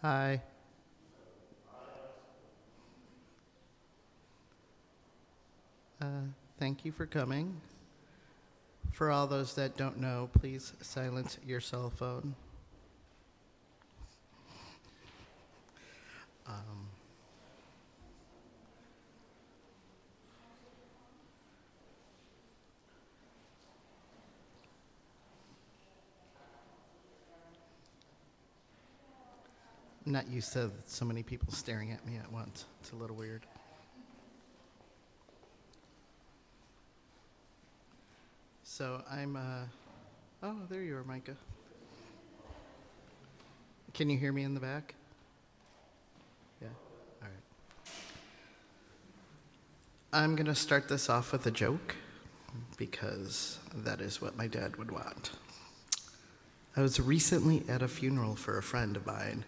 Hi. Thank you for coming. For all those that don't know, please silence your cell phone. Um, I'm not used to so many people staring at me at once. It's a little weird. So oh, there you are, Micah. Can you hear me in the back? Yeah? All right. I'm going to start this off with a joke because that is what my dad would want. I was recently at a funeral for a friend of mine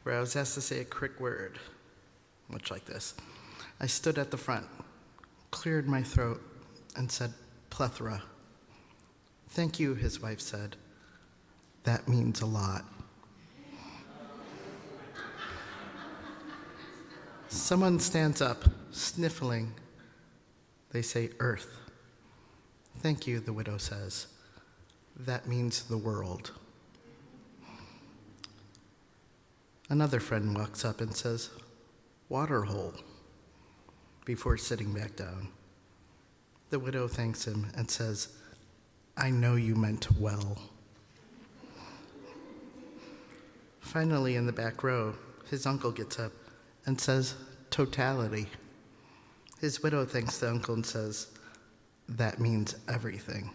where I was asked to say a quick word, much like this. I stood at the front, cleared my throat, and said, "Plethora." "Thank you," his wife said. "That means a lot." Someone stands up, sniffling. They say, "Earth." "Thank you," the widow says. "That means the world." Another friend walks up and says, "Water hole," before sitting back down. The widow thanks him and says, "I know you meant well." Finally, in the back row, his uncle gets up and says, "Totality." His widow thanks the uncle and says, "That means everything."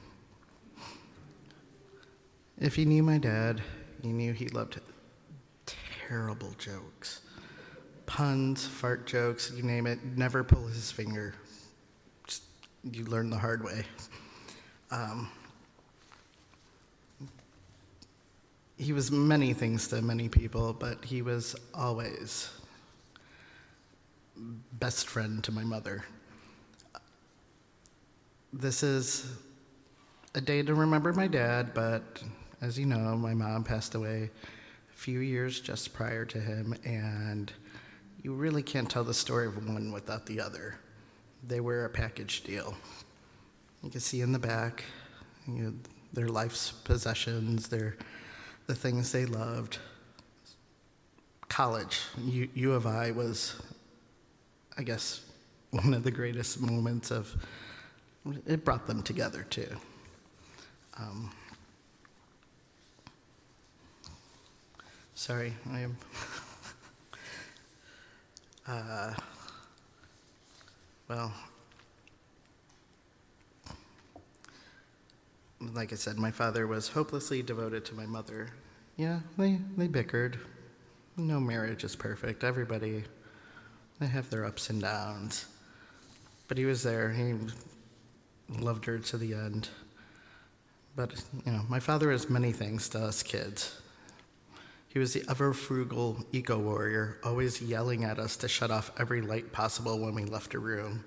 If you knew my dad, you knew he loved terrible jokes. Puns, fart jokes, you name it, never pull his finger. Just, you learn the hard way. He was many things to many people, but he was always best friend to my mother. This is a day to remember my dad, but as you know, my mom passed away a few years just prior to him, and you really can't tell the story of one without the other. They were a package deal. You can see in the back, their life's possessions, the things they loved. College, U of I was, I guess, one of the greatest moments of, it brought them together too. Sorry, I am, well, like I said, my father was hopelessly devoted to my mother. Yeah, they bickered. No marriage is perfect. Everybody, they have their ups and downs. But he was there. He loved her to the end. But, my father is many things to us kids. He was the ever-frugal eco-warrior, always yelling at us to shut off every light possible when we left a room.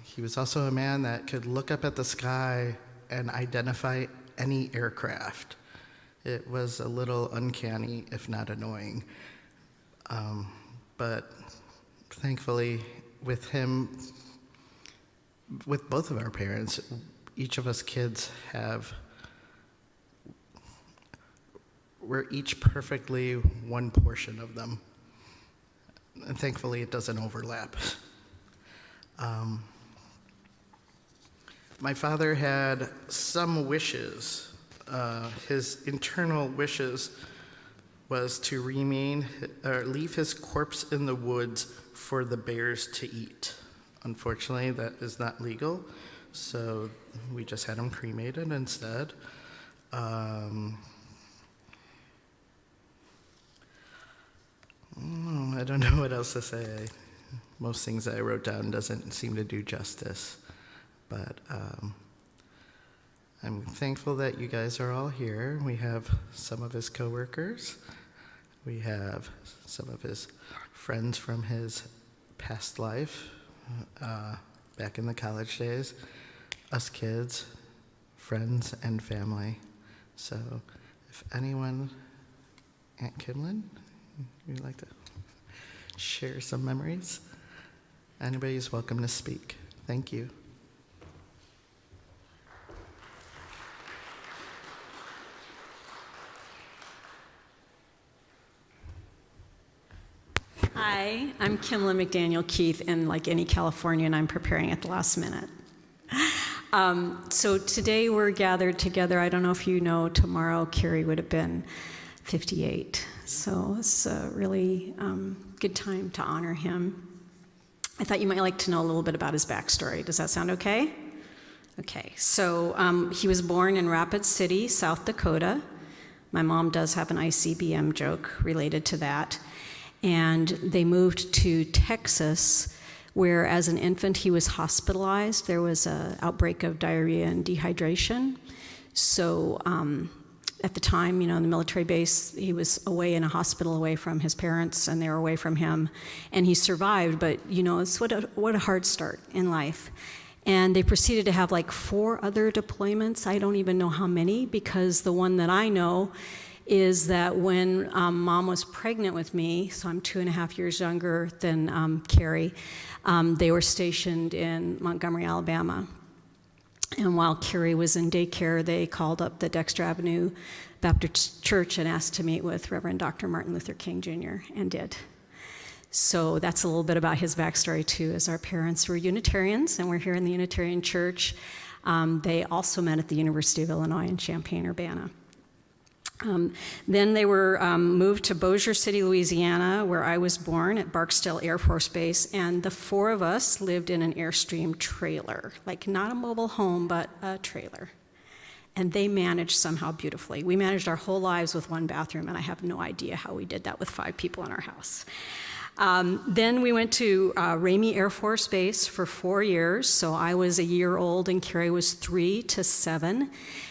He was also a man that could look up at the sky and identify any aircraft. It was a little uncanny, if not annoying. But thankfully, with him, with both of our parents, each of us kids we're each perfectly one portion of them. And thankfully, it doesn't overlap. My father had some wishes. His internal wishes was to leave his corpse in the woods for the bears to eat. Unfortunately, that is not legal, so we just had him cremated instead. I don't know what else to say. Most things that I wrote down doesn't seem to do justice, but I'm thankful that you guys are all here. We have some of his coworkers. We have some of his friends from his past life, back in the college days, us kids, friends, and family. So if anyone Aunt Kimlin, would you like to share some memories? Anybody is welcome to speak. Thank you. Hi, I'm Kerry McDaniel Keith, and like any Californian, I'm preparing at the last minute. So today we're gathered together. I don't know if you know, tomorrow Kerry would have been 58. So it's a really good time to honor him. I thought you might like to know a little bit about his backstory. Does that sound okay? Okay, so he was born in Rapid City, South Dakota. My mom does have an ICBM joke related to that. And they moved to Texas, where as an infant he was hospitalized. There was an outbreak of diarrhea and dehydration. So at the time, in the military base, he was away in a hospital away from his parents, and they were away from him. And he survived, but it's what a hard start in life. And they proceeded to have like 4 other deployments. I don't even know how many, because the one that I know is that when Mom was pregnant with me, so I'm 2.5 years younger than Kerry, they were stationed in Montgomery, Alabama. And while Kerry was in daycare, they called up the Dexter Avenue Baptist Church and asked to meet with Reverend Dr. Martin Luther King Jr., and did. So that's a little bit about his backstory too, as our parents were Unitarians, and we're here in the Unitarian Church. They also met at the University of Illinois in Champaign-Urbana. Then they were moved to Bossier City, Louisiana, where I was born, at Barksdale Air Force Base, and the 4 of us lived in an Airstream trailer, like not a mobile home, but a trailer. And they managed somehow beautifully. We managed our whole lives with 1 bathroom, and I have no idea how we did that with 5 people in our house. Then we went to Ramey Air Force Base for 4 years. So I was a year old and Kerry was 3 to 7.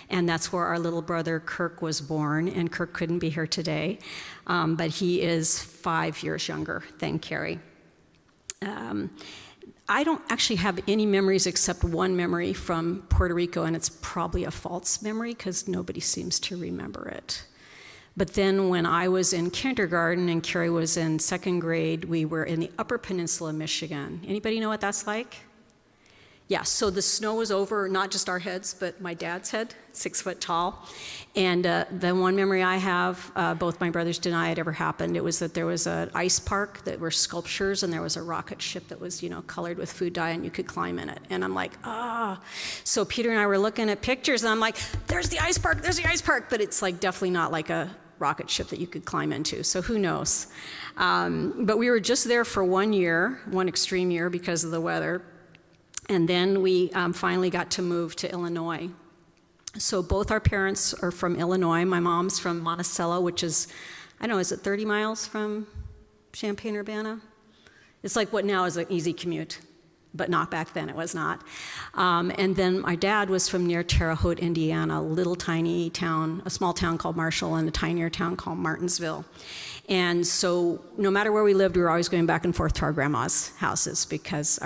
And that's where our little brother Kirk was born. And Kirk couldn't be here today, but he is 5 years younger than Kerry. I don't actually have any memories except one memory from Puerto Rico, and it's probably a false memory because nobody seems to remember it. But then when I was in kindergarten and Kerry was in 2nd grade, we were in the Upper Peninsula of Michigan. Anybody know what that's like? Yeah, so the snow was over, not just our heads, but my dad's head, 6 foot tall. And the one memory I have, both my brothers deny it ever happened. It was that there was an ice park that were sculptures, and there was a rocket ship that was, colored with food dye, and you could climb in it. And I'm like, So Peter and I were looking at pictures, and I'm like, there's the ice park, but it's like definitely not like a rocket ship that you could climb into, so who knows. But we were just there for 1 year, one extreme year because of the weather. And then we finally got to move to Illinois. So both our parents are from Illinois. My mom's from Monticello, which is, I don't know, is it 30 miles from Champaign-Urbana? It's like what now is an easy commute, but not back then, it was not. And then my dad was from near Terre Haute, Indiana, a little tiny town, a small town called Marshall, and a tinier town called Martinsville. And so no matter where we lived, we were always going back and forth to our grandma's houses because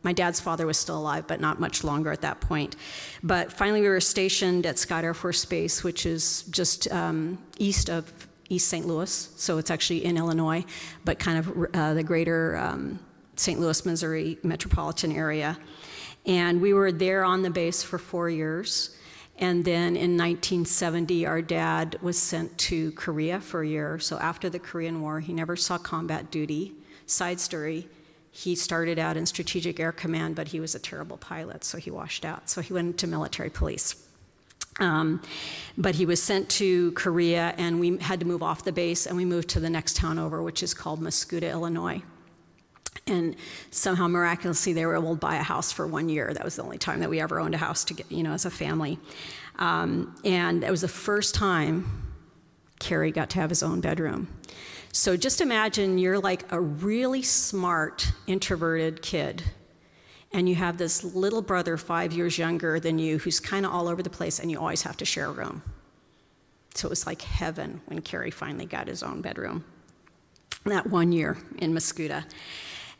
my dad's father was still alive, but not much longer at that point. But finally, we were stationed at Scott Air Force Base, which is just east of East St. Louis. So it's actually in Illinois, but kind of the greater St. Louis, Missouri metropolitan area. And we were there on the base for 4 years. And then in 1970, our dad was sent to Korea for a year. So after the Korean War, he never saw combat duty. Side story. He started out in Strategic Air Command, but he was a terrible pilot, so he washed out. So he went into military police. But he was sent to Korea, and we had to move off the base, and we moved to the next town over, which is called Muscuda, Illinois. And somehow, miraculously, they were able to buy a house for 1 year. That was the only time that we ever owned a house to get, as a family. And it was the first time Kerry got to have his own bedroom. So just imagine you're like a really smart, introverted kid, and you have this little brother 5 years younger than you who's kind of all over the place, and you always have to share a room. So it was like heaven when Kerry finally got his own bedroom, that 1 year in Muscuda.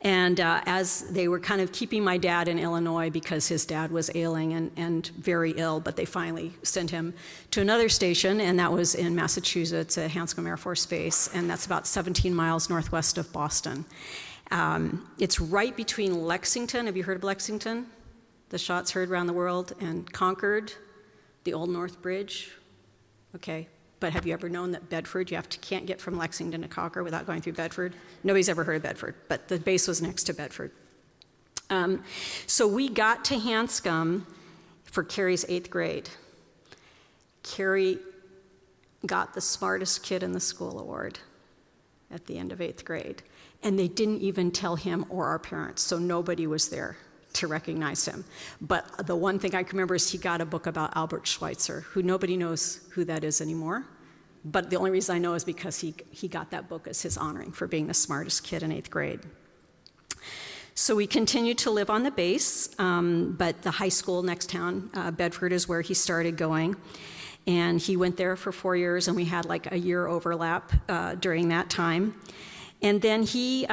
And as they were kind of keeping my dad in Illinois because his dad was ailing and very ill, but they finally sent him to another station, and that was in Massachusetts at Hanscom Air Force Base, and that's about 17 miles northwest of Boston. It's right between Lexington. Have you heard of Lexington? The shots heard around the world, and Concord, the Old North Bridge. Okay. But have you ever known that Bedford, can't get from Lexington to Concord without going through Bedford? Nobody's ever heard of Bedford, but the base was next to Bedford. So we got to Hanscom for Kerry's 8th grade. Kerry got the smartest kid in the school award at the end of 8th grade. And they didn't even tell him or our parents, so nobody was there to recognize him. But the one thing I can remember is he got a book about Albert Schweitzer, who nobody knows who that is anymore. But the only reason I know is because he got that book as his honoring for being the smartest kid in 8th grade. So we continued to live on the base, but the high school next town, Bedford, is where he started going. And he went there for 4 years, and we had like a year overlap during that time. And then he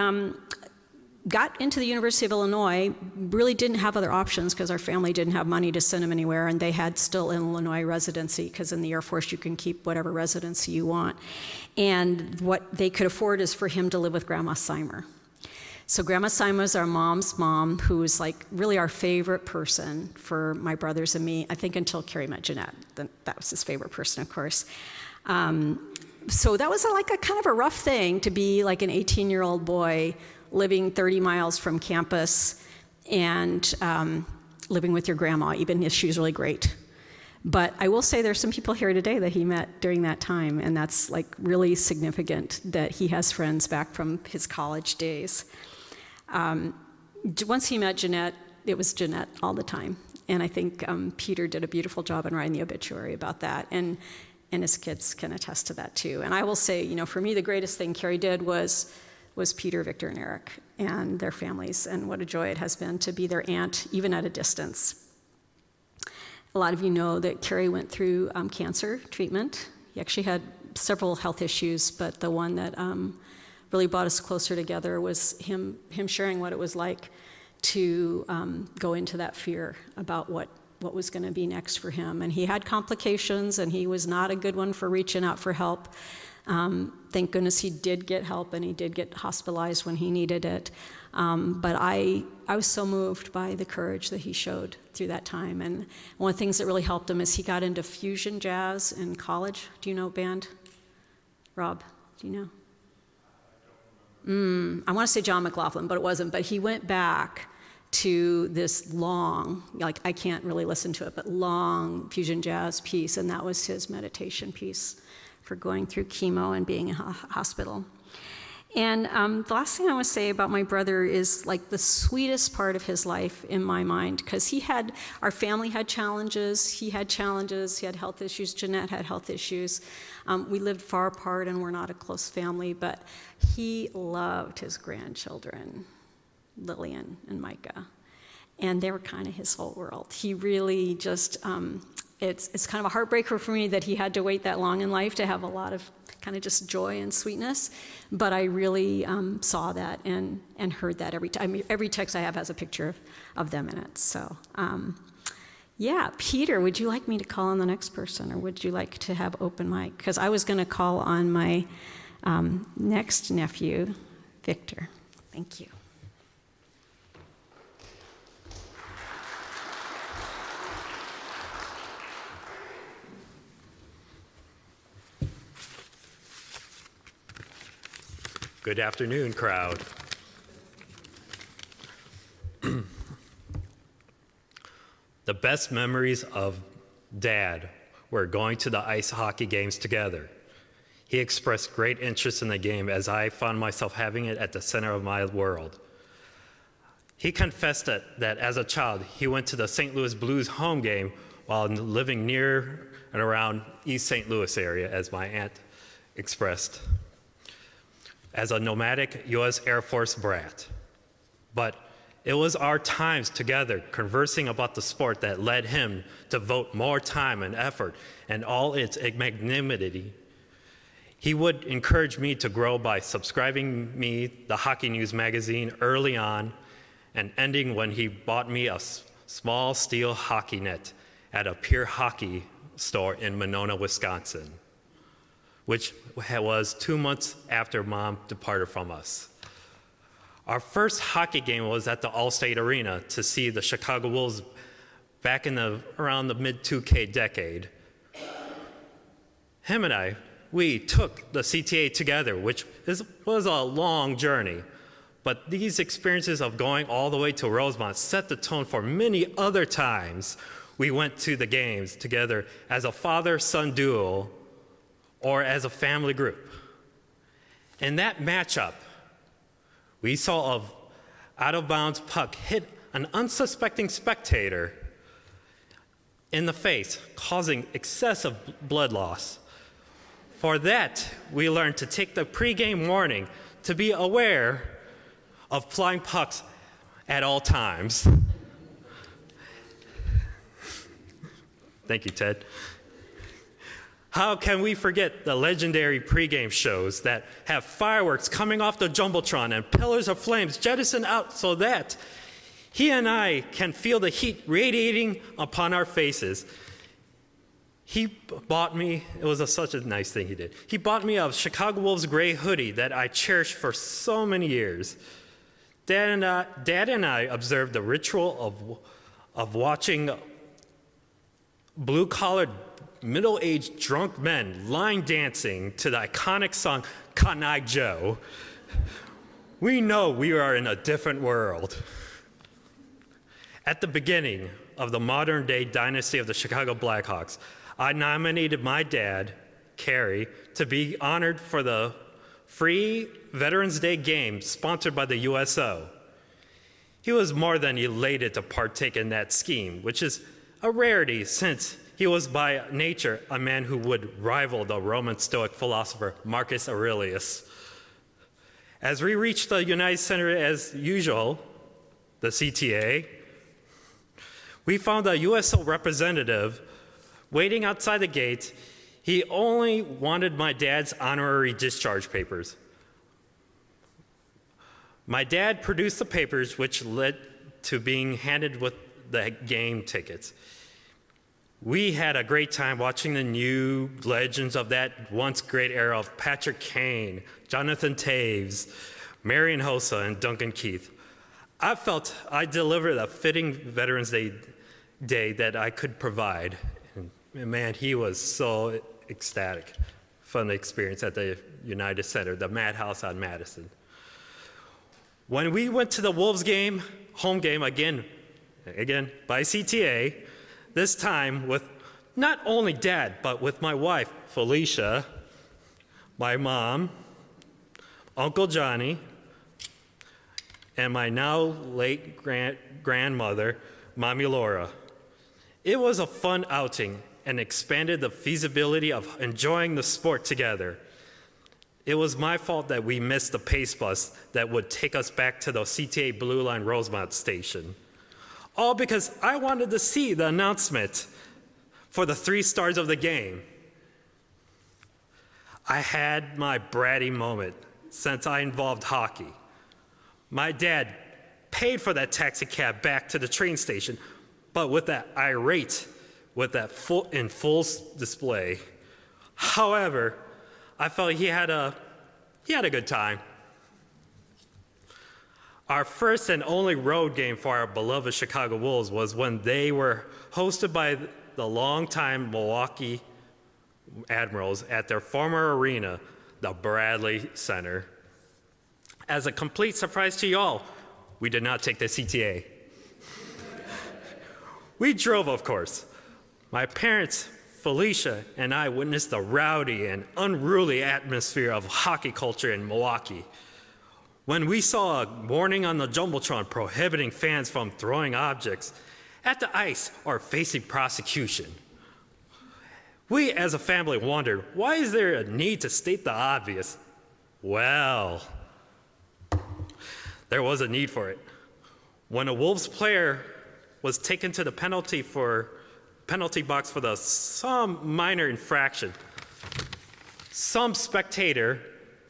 got into the University of Illinois, really didn't have other options because our family didn't have money to send him anywhere, and they had still an Illinois residency because in the Air Force you can keep whatever residency you want. And what they could afford is for him to live with Grandma Seimer. So Grandma Seimer was our mom's mom, who was like really our favorite person for my brothers and me, I think until Kerry met Janette. That was his favorite person, of course. So that was like a kind of a rough thing to be like an 18-year-old boy living 30 miles from campus and living with your grandma, even if she was really great. But I will say there's some people here today that he met during that time, and that's like really significant that he has friends back from his college days. Once he met Janette, it was Janette all the time. And I think Peter did a beautiful job in writing the obituary about that. And his kids can attest to that too. And I will say, for me, the greatest thing Kerry did was Peter, Victor, and Eric and their families, and what a joy it has been to be their aunt, even at a distance. A lot of you know that Kerry went through cancer treatment. He actually had several health issues, but the one that really brought us closer together was him sharing what it was like to go into that fear about what was going to be next for him. And he had complications, and he was not a good one for reaching out for help. Thank goodness he did get help, and he did get hospitalized when he needed it. But I was so moved by the courage that he showed through that time. And one of the things that really helped him is he got into fusion jazz in college. Do you know band? Rob, do you know? I want to say John McLaughlin, but it wasn't. But he went back to this long, like I can't really listen to it, but long fusion jazz piece, and that was his meditation piece for going through chemo and being in a hospital. And the last thing I want to say about my brother is like the sweetest part of his life in my mind, because our family had challenges, he had health issues, Janette had health issues. We lived far apart and we're not a close family, but he loved his grandchildren, Lillian and Micah, and they were kind of his whole world. He really just, it's kind of a heartbreaker for me that he had to wait that long in life to have a lot of kind of just joy and sweetness, but I really saw that and heard that every time. Every text I have has a picture of them in it. So, yeah, Peter, would you like me to call on the next person, or would you like to have open mic? Because I was going to call on my next nephew, Victor. Thank you. Good afternoon, crowd. The best memories of Dad were going to the ice hockey games together. He expressed great interest in the game as I found myself having it at the center of my world. He confessed that as a child, he went to the St. Louis Blues home game while living near and around East St. Louis area, as my aunt expressed, as a nomadic U.S. Air Force brat. But it was our times together conversing about the sport that led him to devote more time and effort and all its magnanimity. He would encourage me to grow by subscribing me the Hockey News magazine early on and ending when he bought me a small steel hockey net at a Pure Hockey store in Monona, Wisconsin, which was 2 months after Mom departed from us. Our first hockey game was at the Allstate Arena to see the Chicago Wolves back in around the mid-2K decade. Him and I, we took the CTA together, which was a long journey. But these experiences of going all the way to Rosemont set the tone for many other times we went to the games together as a father-son duo or as a family group. In that matchup, we saw an out-of-bounds puck hit an unsuspecting spectator in the face, causing excessive blood loss. For that, we learned to take the pregame warning to be aware of flying pucks at all times. Thank you, Ted. How can we forget the legendary pregame shows that have fireworks coming off the Jumbotron and pillars of flames jettisoned out so that he and I can feel the heat radiating upon our faces? He bought me, it was such a nice thing he did. He bought me a Chicago Wolves gray hoodie that I cherished for so many years. Dad and I observed the ritual of watching blue-collared, middle-aged drunk men line dancing to the iconic song Cotton Eye Joe. We know we are in a different world. At the beginning of the modern-day dynasty of the Chicago Blackhawks, I nominated my dad, Kerry, to be honored for the free Veterans Day game sponsored by the USO. He was more than elated to partake in that scheme, which is a rarity since he was by nature a man who would rival the Roman Stoic philosopher Marcus Aurelius. As we reached the United Center as usual, the CTA, we found a USO representative waiting outside the gate. He only wanted my dad's honorary discharge papers. My dad produced the papers, which led to being handed with the game tickets. We had a great time watching the new legends of that once great era of Patrick Kane, Jonathan Taves, Marion Hossa, and Duncan Keith. I felt I delivered a fitting Veterans Day that I could provide. And man, he was so ecstatic from the experience at the United Center, the Madhouse on Madison. When we went to the Wolves game, home game again by CTA, this time with not only Dad, but with my wife, Felicia, my mom, Uncle Johnny, and my now late grandmother, Mommy Laura. It was a fun outing and expanded the feasibility of enjoying the sport together. It was my fault that we missed the Pace bus that would take us back to the CTA Blue Line Rosemont station. All because I wanted to see the announcement for the 3 stars of the game. I had my bratty moment since I involved hockey. My dad paid for that taxi cab back to the train station, but with that irate, with that full display. However, I felt he had a good time. Our first and only road game for our beloved Chicago Wolves was when they were hosted by the longtime Milwaukee Admirals at their former arena, the Bradley Center. As a complete surprise to y'all, we did not take the CTA. We drove, of course. My parents, Felicia, and I witnessed the rowdy and unruly atmosphere of hockey culture in Milwaukee. When we saw a warning on the Jumbotron prohibiting fans from throwing objects at the ice or facing prosecution, we as a family wondered, why is there a need to state the obvious? Well, there was a need for it. When a Wolves player was taken to the penalty box for some minor infraction, some spectator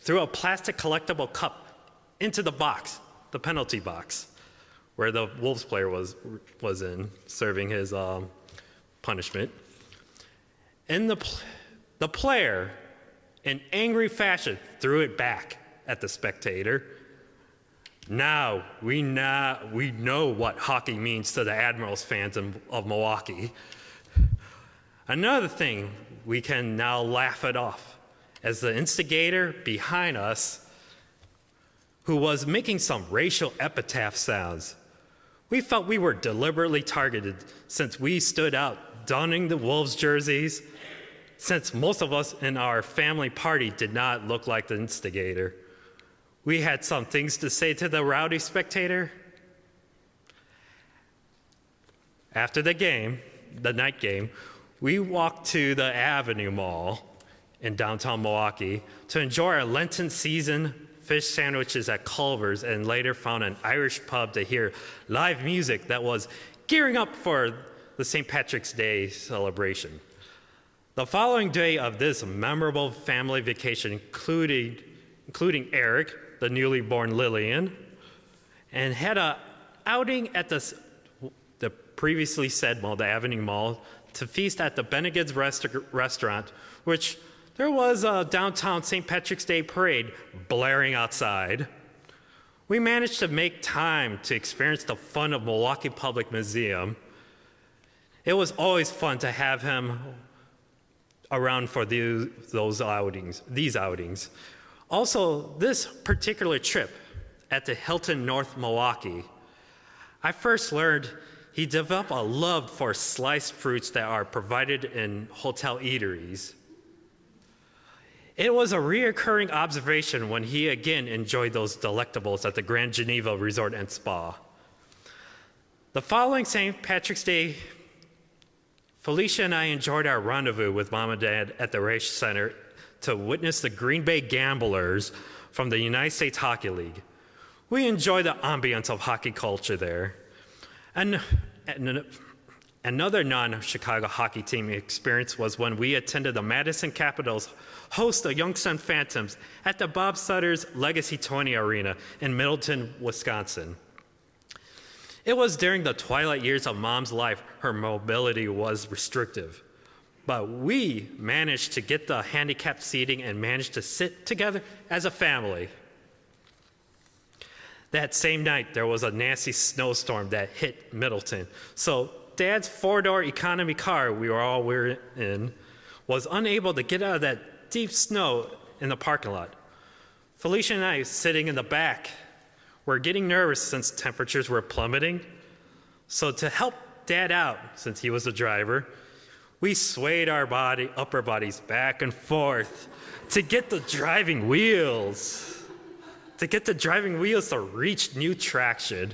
threw a plastic collectible cup into the box, the penalty box, where the Wolves player was in, serving his punishment. And the player, in angry fashion, threw it back at the spectator. Now we know what hockey means to the Admirals fans of Milwaukee. Another thing, we can now laugh it off, as the instigator behind us, who was making some racial epitaph sounds. We felt we were deliberately targeted since we stood out donning the Wolves jerseys, since most of us in our family party did not look like the instigator. We had some things to say to the rowdy spectator. After the game, the night game, we walked to the Avenue Mall in downtown Milwaukee to enjoy our Lenten season fish sandwiches at Culver's, and later found an Irish pub to hear live music that was gearing up for the St. Patrick's Day celebration. The following day of this memorable family vacation including Eric, the newly born Lillian, and had an outing at the previously said mall, the Avenue Mall, to feast at the Bennigan's restaurant, which there was a downtown St. Patrick's Day parade blaring outside. We managed to make time to experience the fun of Milwaukee Public Museum. It was always fun to have him around for these outings. Also, this particular trip at the Hilton North Milwaukee, I first learned he developed a love for sliced fruits that are provided in hotel eateries. It was a reoccurring observation when he again enjoyed those delectables at the Grand Geneva Resort and Spa. The following St. Patrick's Day, Felicia and I enjoyed our rendezvous with Mom and Dad at the Race Center to witness the Green Bay Gamblers from the United States Hockey League. We enjoy the ambience of hockey culture there. And another non-Chicago hockey team experience was when we attended the Madison Capitals host the Youngstown Phantoms at the Bob Sutter's Legacy 20 Arena in Middleton, Wisconsin. It was during the twilight years of Mom's life. Her mobility was restrictive, but we managed to get the handicapped seating and managed to sit together as a family. That same night, there was a nasty snowstorm that hit Middleton. So Dad's four-door economy car we were in was unable to get out of that deep snow in the parking lot. Felicia and I, sitting in the back, were getting nervous since temperatures were plummeting. So to help Dad out, since he was the driver, we swayed our upper bodies back and forth to get the driving wheels to reach new traction.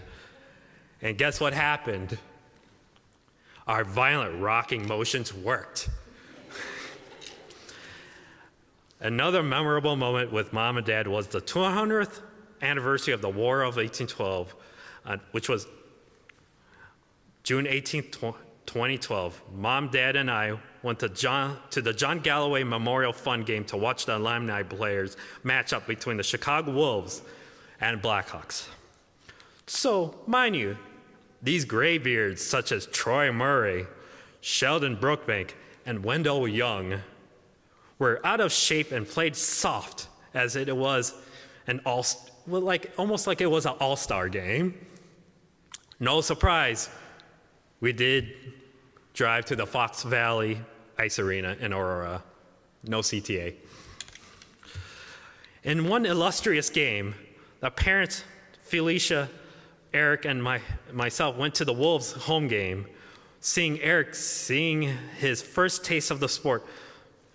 And guess what happened? Our violent rocking motions worked. Another memorable moment with Mom and Dad was the 200th anniversary of the War of 1812, which was June 18th, 2012. Mom, Dad, and I went to the John Galloway Memorial Fund game to watch the alumni players match up between the Chicago Wolves and Blackhawks. So, mind you, these graybeards such as Troy Murray, Sheldon Brookbank, and Wendell Young were out of shape and played soft as it was almost like it was an all-star game. No surprise, we did drive to the Fox Valley Ice Arena in Aurora. No CTA. In one illustrious game, the parents, Felicia, Eric, and myself went to the Wolves home game, seeing his first taste of the sport,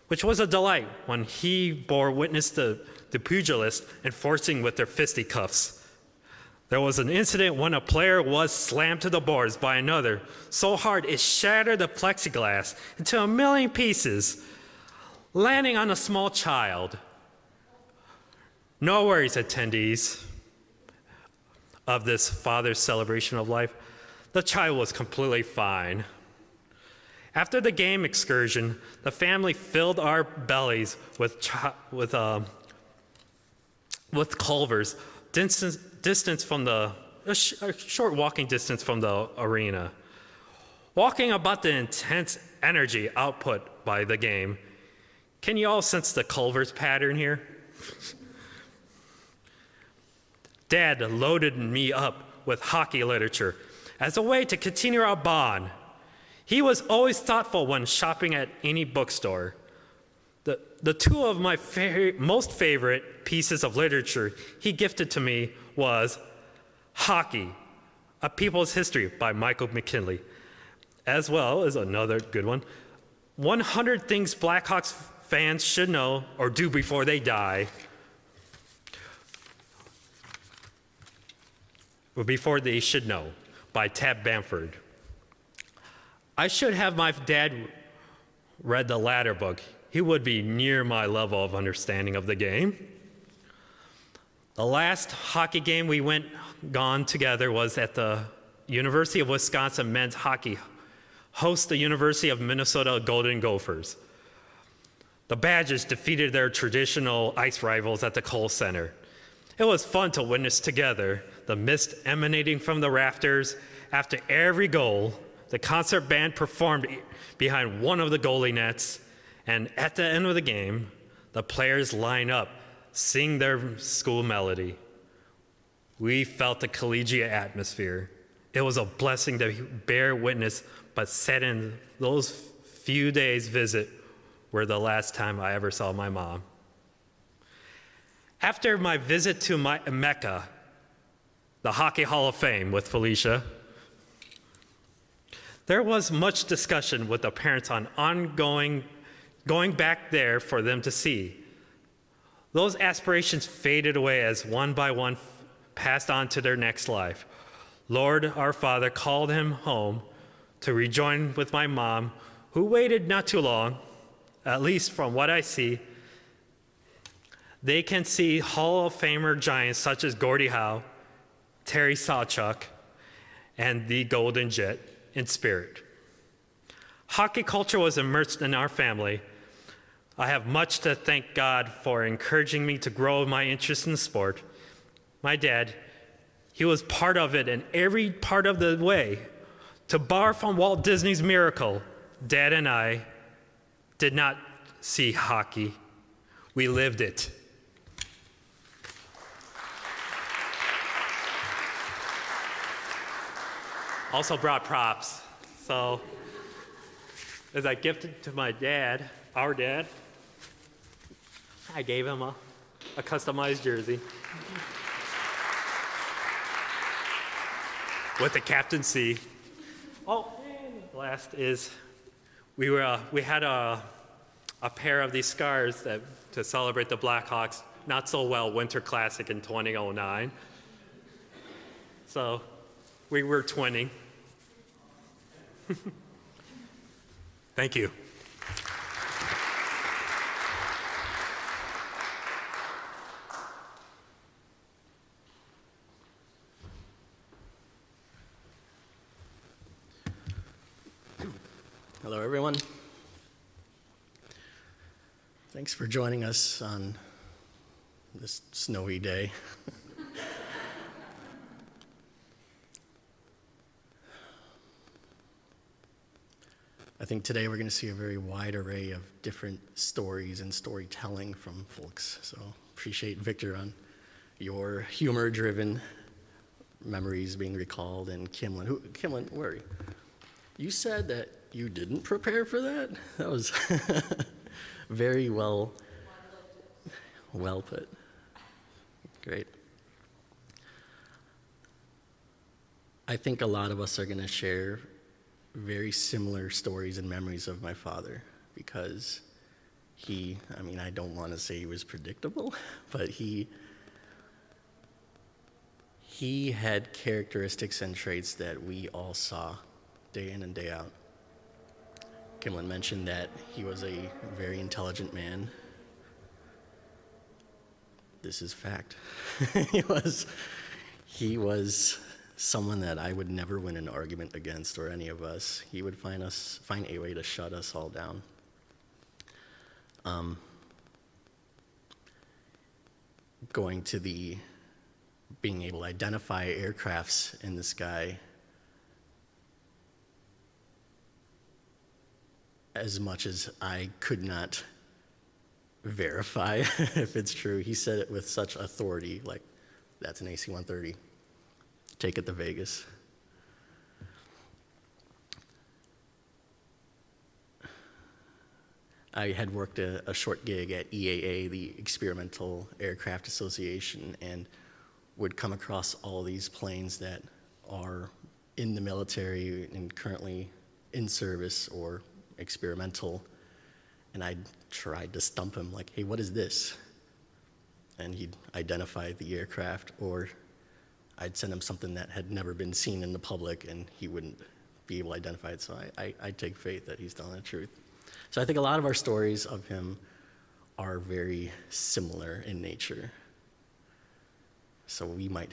which was a delight when he bore witness to the pugilists enforcing with their fisticuffs. There was an incident when a player was slammed to the boards by another so hard it shattered the plexiglass into a million pieces, landing on a small child. No worries, attendees of this father's celebration of life. The child was completely fine. After the game excursion, the family filled our bellies with Culver's, distance from a short walking distance from the arena. Walking about the intense energy output by the game, can you all sense the Culver's pattern here? Dad loaded me up with hockey literature as a way to continue our bond. He was always thoughtful when shopping at any bookstore. The two of my most favorite pieces of literature he gifted to me was Hockey, A People's History by Michael McKinley, as well as another good one, 100 Things Blackhawks Fans Should Know or Do Before They Die, or Before They Should Know by Tab Bamford. I should have my dad read the latter book. He would be near my level of understanding of the game. The last hockey game we went gone together was at the University of Wisconsin men's hockey host the University of Minnesota Golden Gophers. The Badgers defeated their traditional ice rivals at the Kohl Center. It was fun to witness together the mist emanating from the rafters. After every goal, the concert band performed behind one of the goalie nets, and at the end of the game, the players line up, sing their school melody. We felt the collegiate atmosphere. It was a blessing to bear witness, but said in those few days' visit were the last time I ever saw my mom. After my visit to Mecca, the Hockey Hall of Fame with Felicia, there was much discussion with the parents on going back there for them to see. Those aspirations faded away as one by one passed on to their next life. Lord, our Father, called him home to rejoin with my mom, who waited not too long, at least from what I see. They can see Hall of Famer giants such as Gordie Howe, Terry Sawchuk, and the Golden Jet in spirit. Hockey culture was immersed in our family. I have much to thank God for encouraging me to grow my interest in sport. My dad, he was part of it in every part of the way. To borrow from Walt Disney's Miracle, Dad and I did not see hockey. We lived it. Also brought props. So as I gifted to my dad, our dad, I gave him a customized jersey with the Captain C. Oh, and last is we had a pair of these scarves to celebrate the Blackhawks not so well Winter Classic in 2009. So we were twinning. Thank you. Hello, everyone. Thanks for joining us on this snowy day. I think today we're going to see a very wide array of different stories and storytelling from folks. So appreciate Victor on your humor-driven memories being recalled, and Kimlin. Kimlin, where are you? You said that you didn't prepare for that? That was very well put. Great. I think a lot of us are going to share very similar stories and memories of my father, because I don't want to say he was predictable, but he had characteristics and traits that we all saw day in and day out. Kimlin mentioned that he was a very intelligent man. This is fact. He was someone that I would never win an argument against, or any of us. He would find a way to shut us all down. Going to being able to identify aircrafts in the sky, as much as I could not verify if it's true. He said it with such authority, like, that's an AC-130. Take it to Vegas. I had worked a short gig at EAA, the Experimental Aircraft Association, and would come across all these planes that are in the military and currently in service or experimental. And I tried to stump him, like, hey, what is this? And he'd identify the aircraft, or I'd send him something that had never been seen in the public, and he wouldn't be able to identify it. So I take faith that he's telling the truth. So I think a lot of our stories of him are very similar in nature. So we might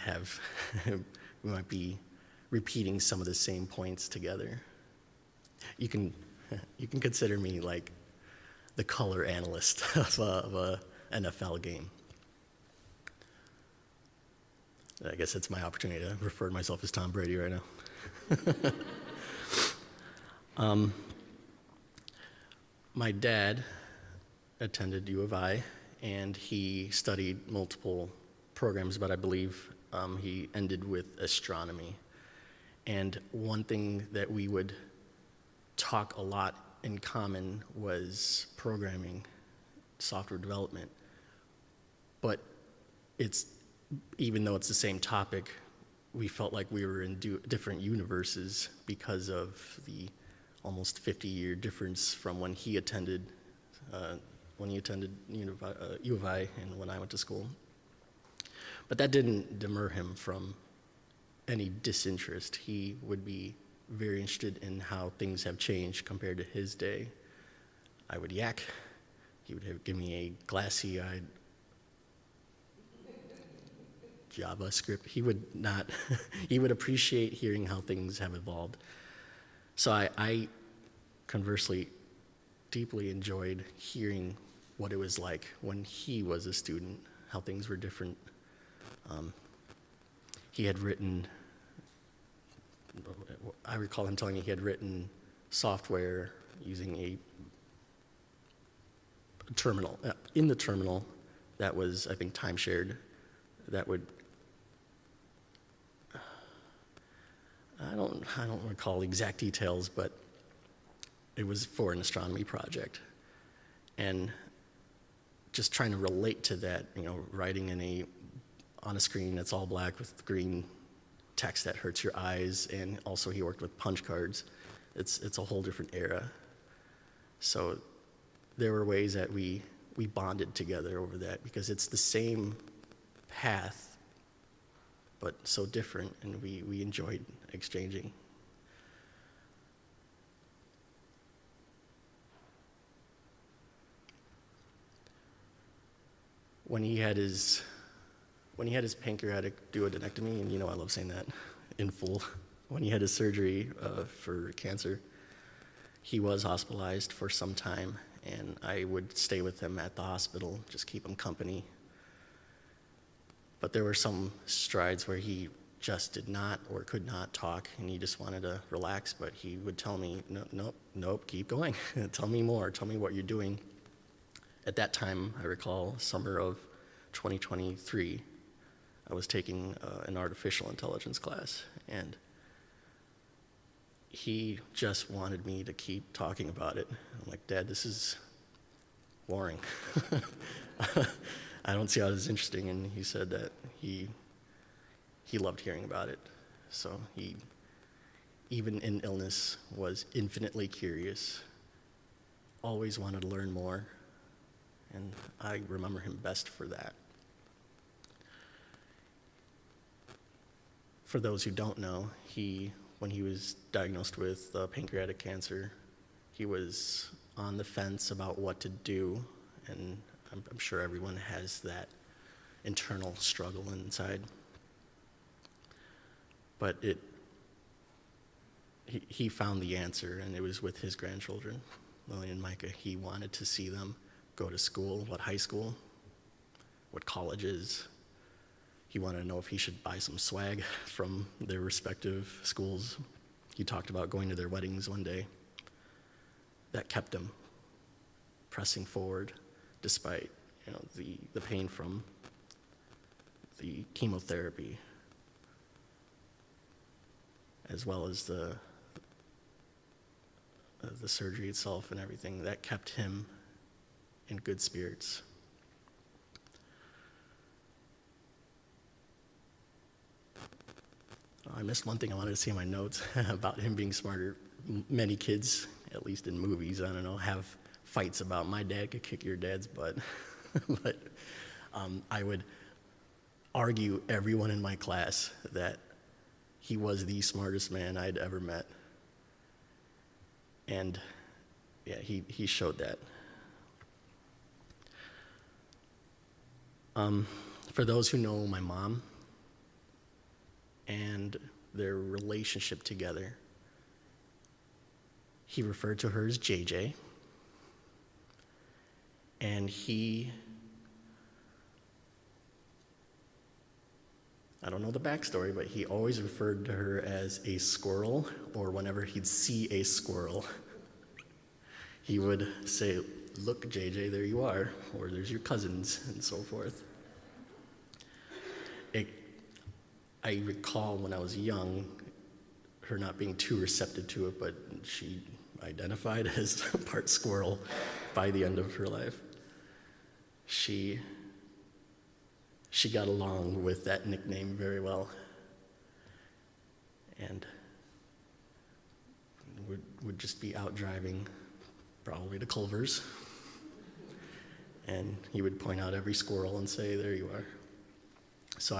be repeating some of the same points together. You can consider me like the color analyst of a NFL game. I guess it's my opportunity to refer to myself as Tom Brady right now. My dad attended U of I, and he studied multiple programs, but I believe he ended with astronomy. And one thing that we would talk a lot in common was programming, software development. But even though it's the same topic, we felt like we were in different universes because of the almost 50-year difference from when he attended U of I and when I went to school. But that didn't deter him from any disinterest. He would be very interested in how things have changed compared to his day. I would yak. He would give me a glassy-eyed JavaScript. He would appreciate hearing how things have evolved. So I conversely deeply enjoyed hearing what it was like when he was a student, how things were different. I recall him telling me he had written software using a terminal, in the terminal that was, I think, time shared, that would, I don't recall exact details, but it was for an astronomy project. And just trying to relate to that, writing on a screen that's all black with green text that hurts your eyes, and also he worked with punch cards. It's a whole different era. So there were ways that we bonded together over that, because it's the same path, but so different, and we enjoyed exchanging. When he had his pancreatic duodenectomy, and I love saying that in full, when he had his surgery for cancer, he was hospitalized for some time, and I would stay with him at the hospital, just keep him company. But there were some strides where he just did not or could not talk, and he just wanted to relax, but he would tell me, nope, keep going. Tell me more, tell me what you're doing. At that time, I recall, summer of 2023, I was taking an artificial intelligence class, and he just wanted me to keep talking about it. I'm like, Dad, this is boring. I don't see how this is interesting. And he said that he loved hearing about it. So he, even in illness, was infinitely curious, always wanted to learn more. And I remember him best for that. For those who don't know, when he was diagnosed with pancreatic cancer, he was on the fence about what to do, and I'm sure everyone has that internal struggle inside. But he found the answer, and it was with his grandchildren, Lily and Micah. He wanted to see them go to school, what high school, what colleges. He wanted to know if he should buy some swag from their respective schools. He talked about going to their weddings one day. That kept him pressing forward despite, the pain from the chemotherapy, as well as the surgery itself and everything. That kept him in good spirits. I missed one thing I wanted to say in my notes about him being smarter. Many kids, at least in movies, I don't know, have fights about my dad could kick your dad's butt. But I would argue everyone in my class that he was the smartest man I'd ever met. And yeah, he showed that. For those who know my mom and their relationship together, he referred to her as JJ. And I don't know the backstory, but he always referred to her as a squirrel, or whenever he'd see a squirrel, he would say, "Look, JJ, there you are," or "There's your cousins," and so forth. I recall when I was young, her not being too receptive to it, but she identified as part squirrel by the end of her life. She got along with that nickname very well, and would just be out driving, probably to Culver's, and he would point out every squirrel and say, "There you are." So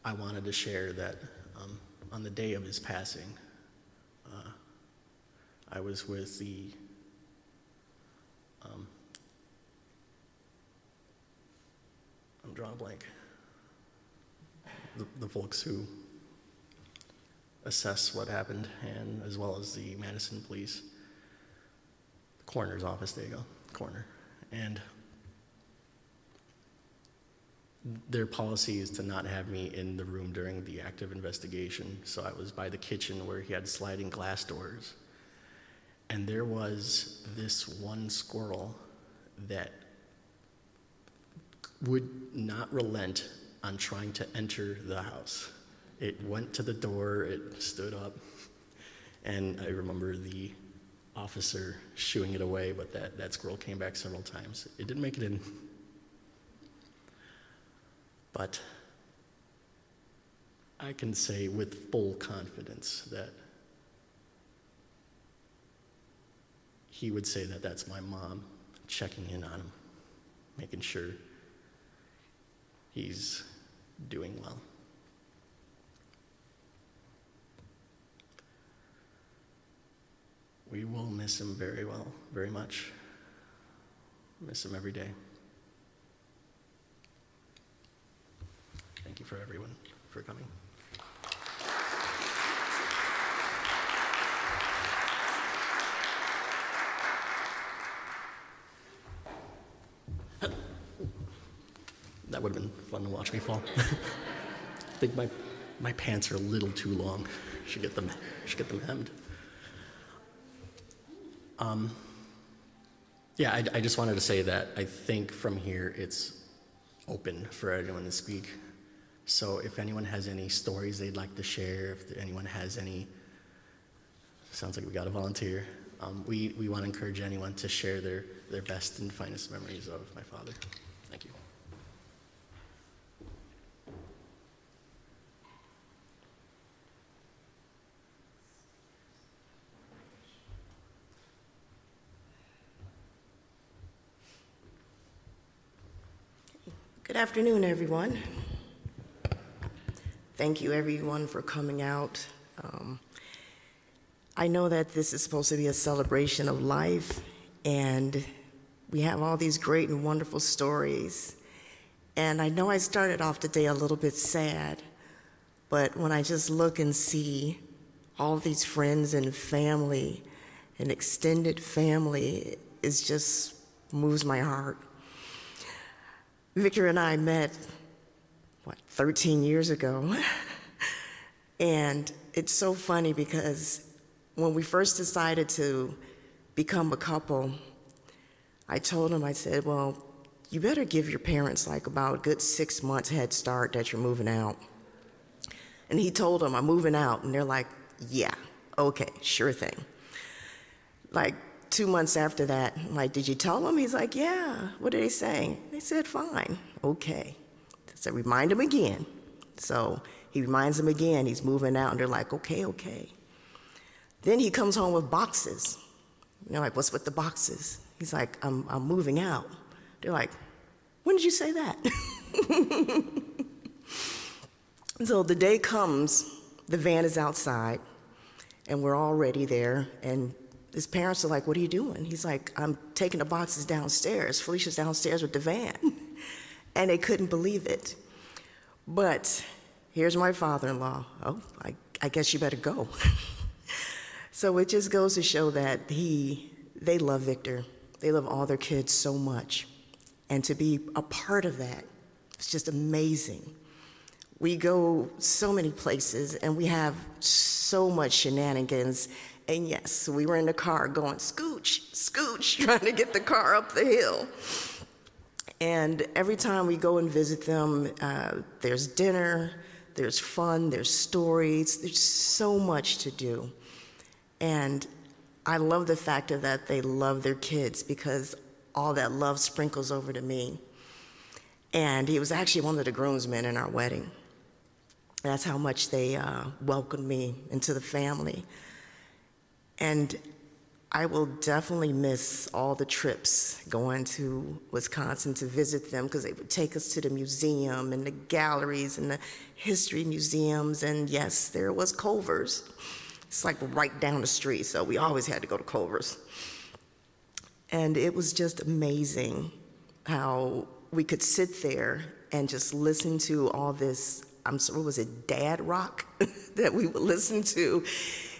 I wanted to share that on the day of his passing, I was with the I'm drawing a blank. The folks who assess what happened, and as well as the Madison police, the coroner's office, there you go, coroner. And their policy is to not have me in the room during the active investigation. So I was by the kitchen where he had sliding glass doors. And there was this one squirrel that would not relent on trying to enter the house. It went to the door, it stood up, and I remember the officer shooing it away, but that squirrel came back several times. It didn't make it in. But I can say with full confidence that he would say that that's my mom checking in on him, making sure he's doing well. We will miss him very well, very much. Miss him every day. Thank you for everyone for coming. That would have been fun to watch me fall. I think my pants are a little too long. Should get them hemmed. Yeah, I just wanted to say that I think from here it's open for anyone to speak. So if anyone has any stories they'd like to share, if anyone has any, sounds like we got a volunteer. We want to encourage anyone to share their best and finest memories of my father. Thank you. Good afternoon, everyone. Thank you, everyone, for coming out. I know that this is supposed to be a celebration of life, and we have all these great and wonderful stories. And I know I started off the day a little bit sad, But when I just look and see all these friends and family and extended family, it just moves my heart. Victor and I met, 13 years ago. And it's so funny because when we first decided to become a couple, I told him, I said, well, you better give your parents like about a good 6 months head start that you're moving out. And he told them, I'm moving out. And they're like, yeah, okay, sure thing. Like 2 months after that, I'm like, did you tell them? He's like, yeah, what are they saying? They said, fine, okay. So remind him again. So he reminds them again, he's moving out, and they're like, okay, okay. Then he comes home with boxes. And they're like, what's with the boxes? He's like, I'm moving out. They're like, when did you say that? So the day comes, the van is outside, and we're already there, and his parents are like, what are you doing? He's like, I'm taking the boxes downstairs. Felicia's downstairs with the van. And they couldn't believe it. But here's my father-in-law. Oh, I guess you better go. So it just goes to show that they love Victor. They love all their kids so much. And to be a part of that, it's just amazing. We go so many places, and we have so much shenanigans. And yes, we were in the car going scooch, scooch, trying to get the car up the hill. And every time we go and visit them, there's dinner, there's fun, there's stories, there's so much to do. And I love the fact of that they love their kids, because all that love sprinkles over to me. And he was actually one of the groomsmen in our wedding. That's how much they welcomed me into the family. And I will definitely miss all the trips going to Wisconsin to visit them, because they would take us to the museum and the galleries and the history museums. And yes, there was Culver's. It's like right down the street, so we always had to go to Culver's. And it was just amazing how we could sit there and just listen to all this, what was it, dad rock that we would listen to.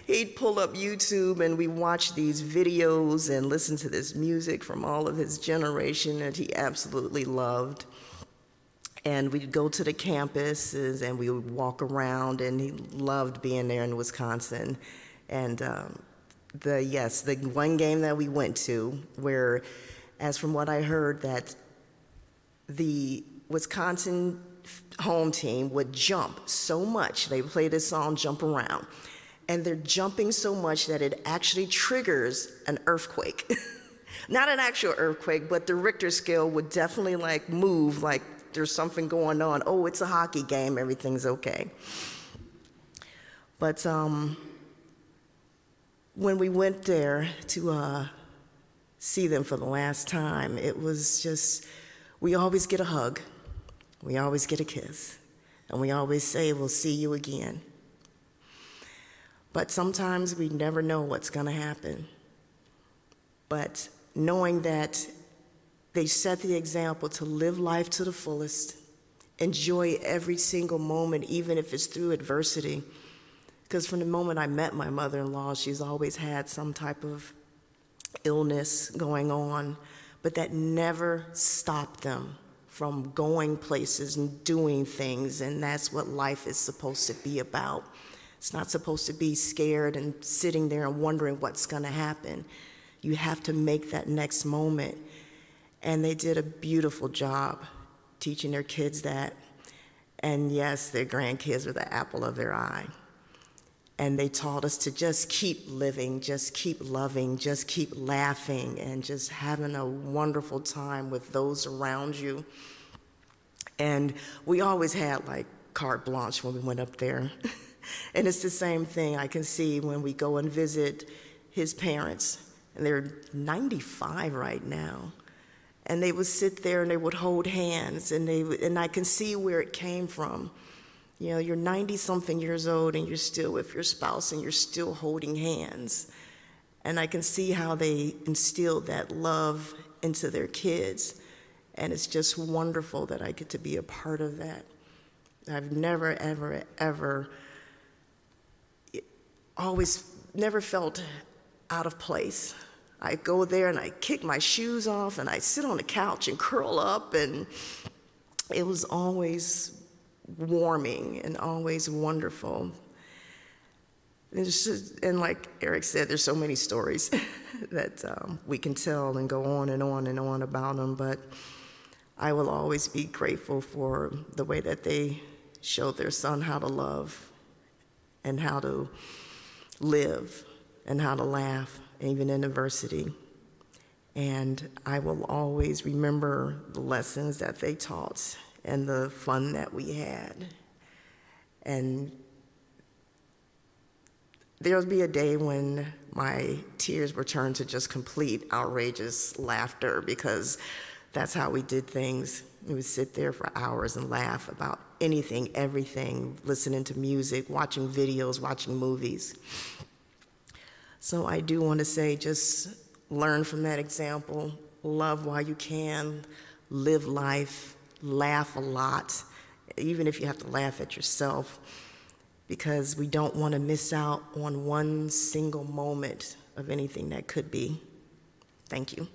He'd pull up YouTube and we watch these videos and listen to this music from all of his generation that he absolutely loved. And we'd go to the campuses and we would walk around, and he loved being there in Wisconsin. And the one game that we went to, where, as from what I heard, that the Wisconsin home team would jump so much. They play this song, Jump Around. And they're jumping so much that it actually triggers an earthquake. Not an actual earthquake, but the Richter scale would definitely like move, like there's something going on. Oh, it's a hockey game, everything's okay. But when we went there to see them for the last time, it was just, we always get a hug, we always get a kiss, and we always say, we'll see you again. But sometimes we never know what's gonna happen. But knowing that they set the example to live life to the fullest, enjoy every single moment, even if it's through adversity. Because from the moment I met my mother-in-law, she's always had some type of illness going on, but that never stopped them from going places and doing things, and that's what life is supposed to be about. It's not supposed to be scared and sitting there and wondering what's gonna happen. You have to make that next moment. And they did a beautiful job teaching their kids that. And yes, their grandkids were the apple of their eye. And they taught us to just keep living, just keep loving, just keep laughing, and just having a wonderful time with those around you. And we always had like carte blanche when we went up there. And it's the same thing I can see when we go and visit his parents. And they're 95 right now. And they would sit there and they would hold hands, and I can see where it came from. You know, you're 90-something years old and you're still with your spouse and you're still holding hands. And I can see how they instilled that love into their kids. And it's just wonderful that I get to be a part of that. I've never, ever, ever, always never felt out of place. I go there and I kick my shoes off and I sit on the couch and curl up, and it was always warming and always wonderful. And like Eric said, there's so many stories that we can tell and go on and on and on about them, but I will always be grateful for the way that they showed their son how to love and how to live and how to laugh, even in adversity. And I will always remember the lessons that they taught and the fun that we had. And there'll be a day when my tears were turned to just complete outrageous laughter, because that's how we did things. We would sit there for hours and laugh about anything, everything, listening to music, watching videos, watching movies. So I do want to say, just learn from that example, love while you can, live life, laugh a lot, even if you have to laugh at yourself, because we don't want to miss out on one single moment of anything that could be. Thank you.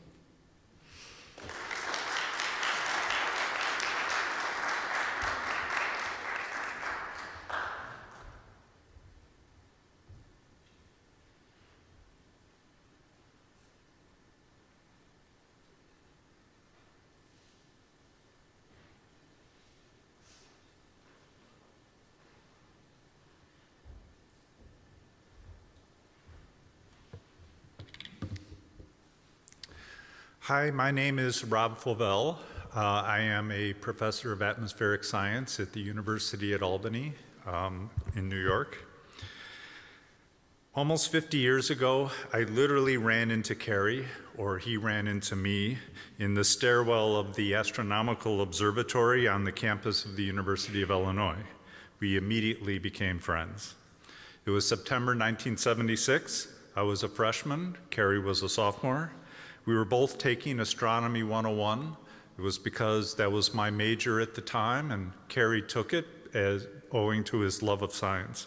Hi, my name is Rob Flavell. I am a professor of atmospheric science at the University at Albany in New York. Almost 50 years ago, I literally ran into Kerry, or he ran into me, in the stairwell of the Astronomical Observatory on the campus of the University of Illinois. We immediately became friends. It was September 1976. I was a freshman, Kerry was a sophomore. We were both taking Astronomy 101. It was because that was my major at the time, and Kerry took it owing to his love of science.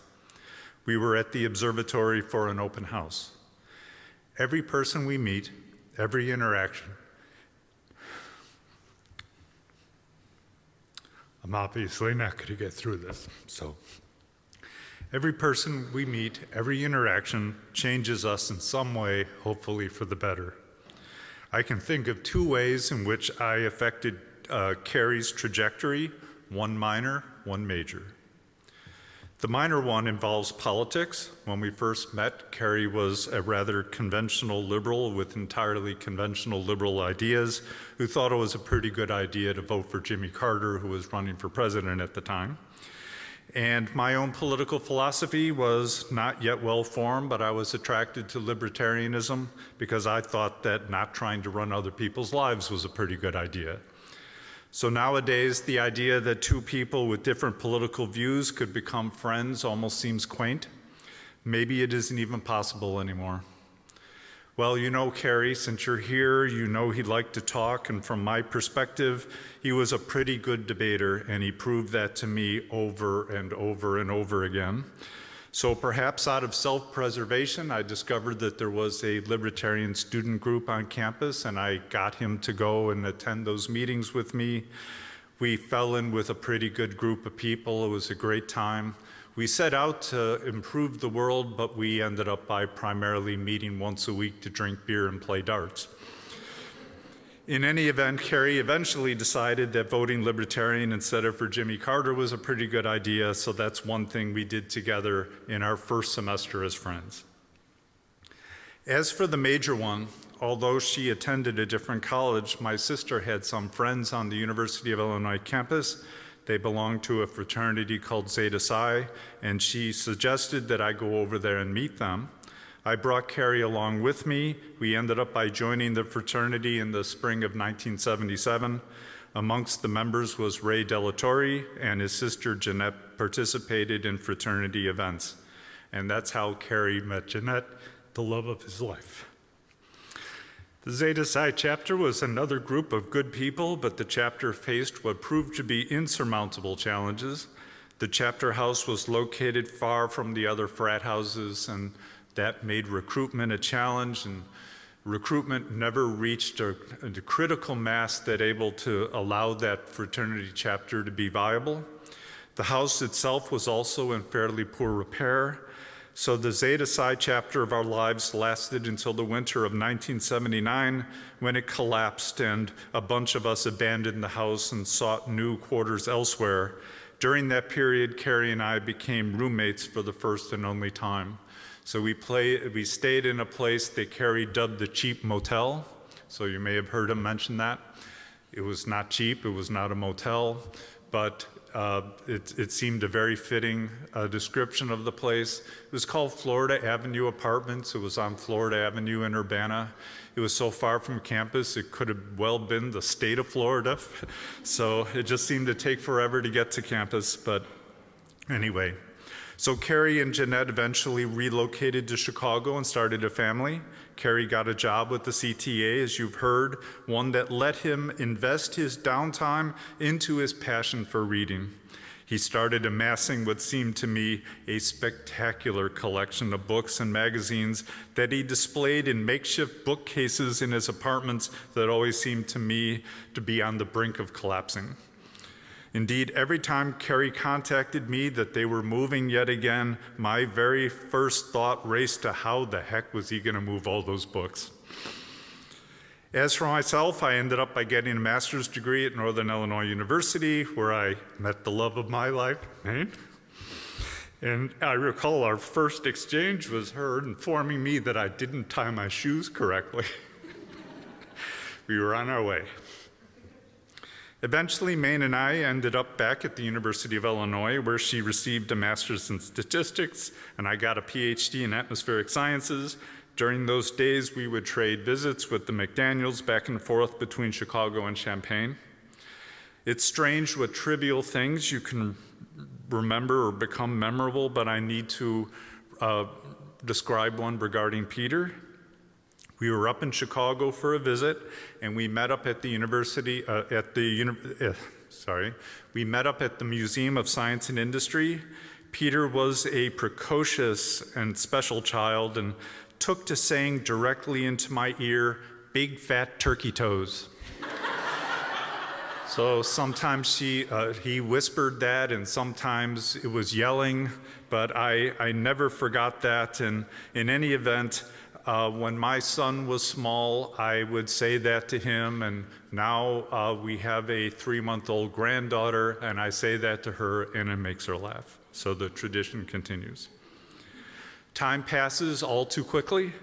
We were at the observatory for an open house. Every person we meet, every interaction, I'm obviously not going to get through this, so. Every person we meet, every interaction changes us in some way, hopefully for the better. I can think of two ways in which I affected Kerry's trajectory, one minor, one major. The minor one involves politics. When we first met, Kerry was a rather conventional liberal with entirely conventional liberal ideas who thought it was a pretty good idea to vote for Jimmy Carter, who was running for president at the time. And my own political philosophy was not yet well formed, but I was attracted to libertarianism because I thought that not trying to run other people's lives was a pretty good idea. So nowadays, the idea that two people with different political views could become friends almost seems quaint. Maybe it isn't even possible anymore. Well, you know Kerry, since you're here, you know he'd like to talk, and from my perspective, he was a pretty good debater, and he proved that to me over and over and over again. So perhaps out of self-preservation, I discovered that there was a libertarian student group on campus, and I got him to go and attend those meetings with me. We fell in with a pretty good group of people. It was a great time. We set out to improve the world, but we ended up by primarily meeting once a week to drink beer and play darts. In any event, Kerry eventually decided that voting Libertarian instead of for Jimmy Carter was a pretty good idea, so that's one thing we did together in our first semester as friends. As for the major one, although she attended a different college, my sister had some friends on the University of Illinois campus. They belonged to a fraternity called Zeta Psi, and she suggested that I go over there and meet them. I brought Kerry along with me. We ended up by joining the fraternity in the spring of 1977. Amongst the members was Ray Delatorre, and his sister Janette participated in fraternity events. And that's how Kerry met Janette, the love of his life. The Zeta Psi chapter was another group of good people, but the chapter faced what proved to be insurmountable challenges. The chapter house was located far from the other frat houses, and that made recruitment a challenge, and recruitment never reached a critical mass that able to allow that fraternity chapter to be viable. The house itself was also in fairly poor repair, so the Zeta Psi chapter of our lives lasted until the winter of 1979, when it collapsed and a bunch of us abandoned the house and sought new quarters elsewhere. During that period, Kerry and I became roommates for the first and only time. So we stayed in a place that Kerry dubbed the cheap motel. So you may have heard him mention that. It was not cheap, it was not a motel, but it seemed a very fitting description of the place. It was called Florida Avenue Apartments. It was on Florida Avenue in Urbana. It was so far from campus, it could have well been the state of Florida. So it just seemed to take forever to get to campus, but anyway. So Kerry and Janette eventually relocated to Chicago and started a family. Kerry got a job with the CTA, as you've heard, one that let him invest his downtime into his passion for reading. He started amassing what seemed to me a spectacular collection of books and magazines that he displayed in makeshift bookcases in his apartments that always seemed to me to be on the brink of collapsing. Indeed, every time Kerry contacted me that they were moving yet again, my very first thought raced to how the heck was he going to move all those books. As for myself, I ended up by getting a master's degree at Northern Illinois University, where I met the love of my life, right? And I recall our first exchange was her informing me that I didn't tie my shoes correctly. We were on our way. Eventually, Maine and I ended up back at the University of Illinois, where she received a master's in statistics, and I got a PhD in atmospheric sciences. During those days, we would trade visits with the McDaniels back and forth between Chicago and Champaign. It's strange what trivial things you can remember or become memorable, but I need to describe one regarding Peter. We were up in Chicago for a visit, and we met up at the we met up at the Museum of Science and Industry. Peter was a precocious and special child and took to saying directly into my ear, "Big fat turkey toes." So sometimes he whispered that, and sometimes it was yelling, but I never forgot that. And in any event, when my son was small, I would say that to him, and now we have a 3-month-old granddaughter, and I say that to her, and it makes her laugh. So the tradition continues. Time passes all too quickly.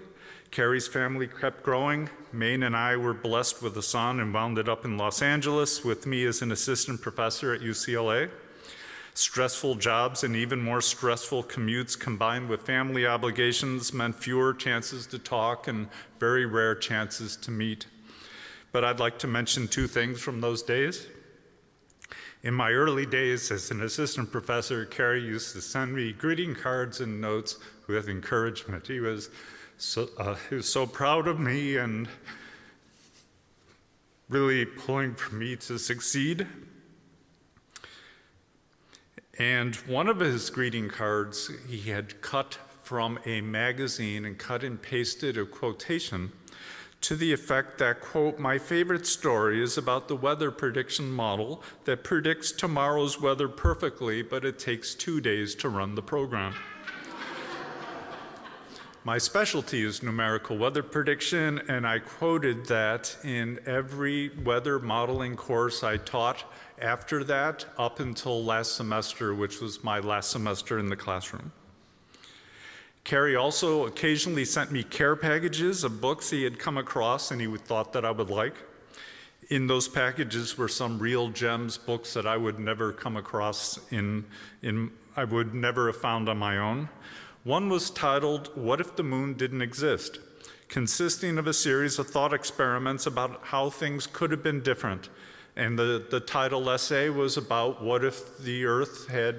Kerry's family kept growing. Maine and I were blessed with a son and wound up in Los Angeles with me as an assistant professor at UCLA. Stressful jobs and even more stressful commutes combined with family obligations meant fewer chances to talk and very rare chances to meet. But I'd like to mention 2 things from those days. In my early days as an assistant professor, Kerry used to send me greeting cards and notes with encouragement. He was so proud of me and really pulling for me to succeed. And one of his greeting cards he had cut from a magazine and cut and pasted a quotation to the effect that, quote, "My favorite story is about the weather prediction model that predicts tomorrow's weather perfectly, but it takes 2 days to run the program." My specialty is numerical weather prediction, and I quoted that in every weather modeling course I taught after that, up until last semester, which was my last semester in the classroom. Kerry also occasionally sent me care packages of books he had come across and he thought that I would like. In those packages were some real gems, books that I would never come across I would never have found on my own. One was titled, "What If the Moon Didn't Exist?" consisting of a series of thought experiments about how things could have been different. And the title essay was about what if the Earth had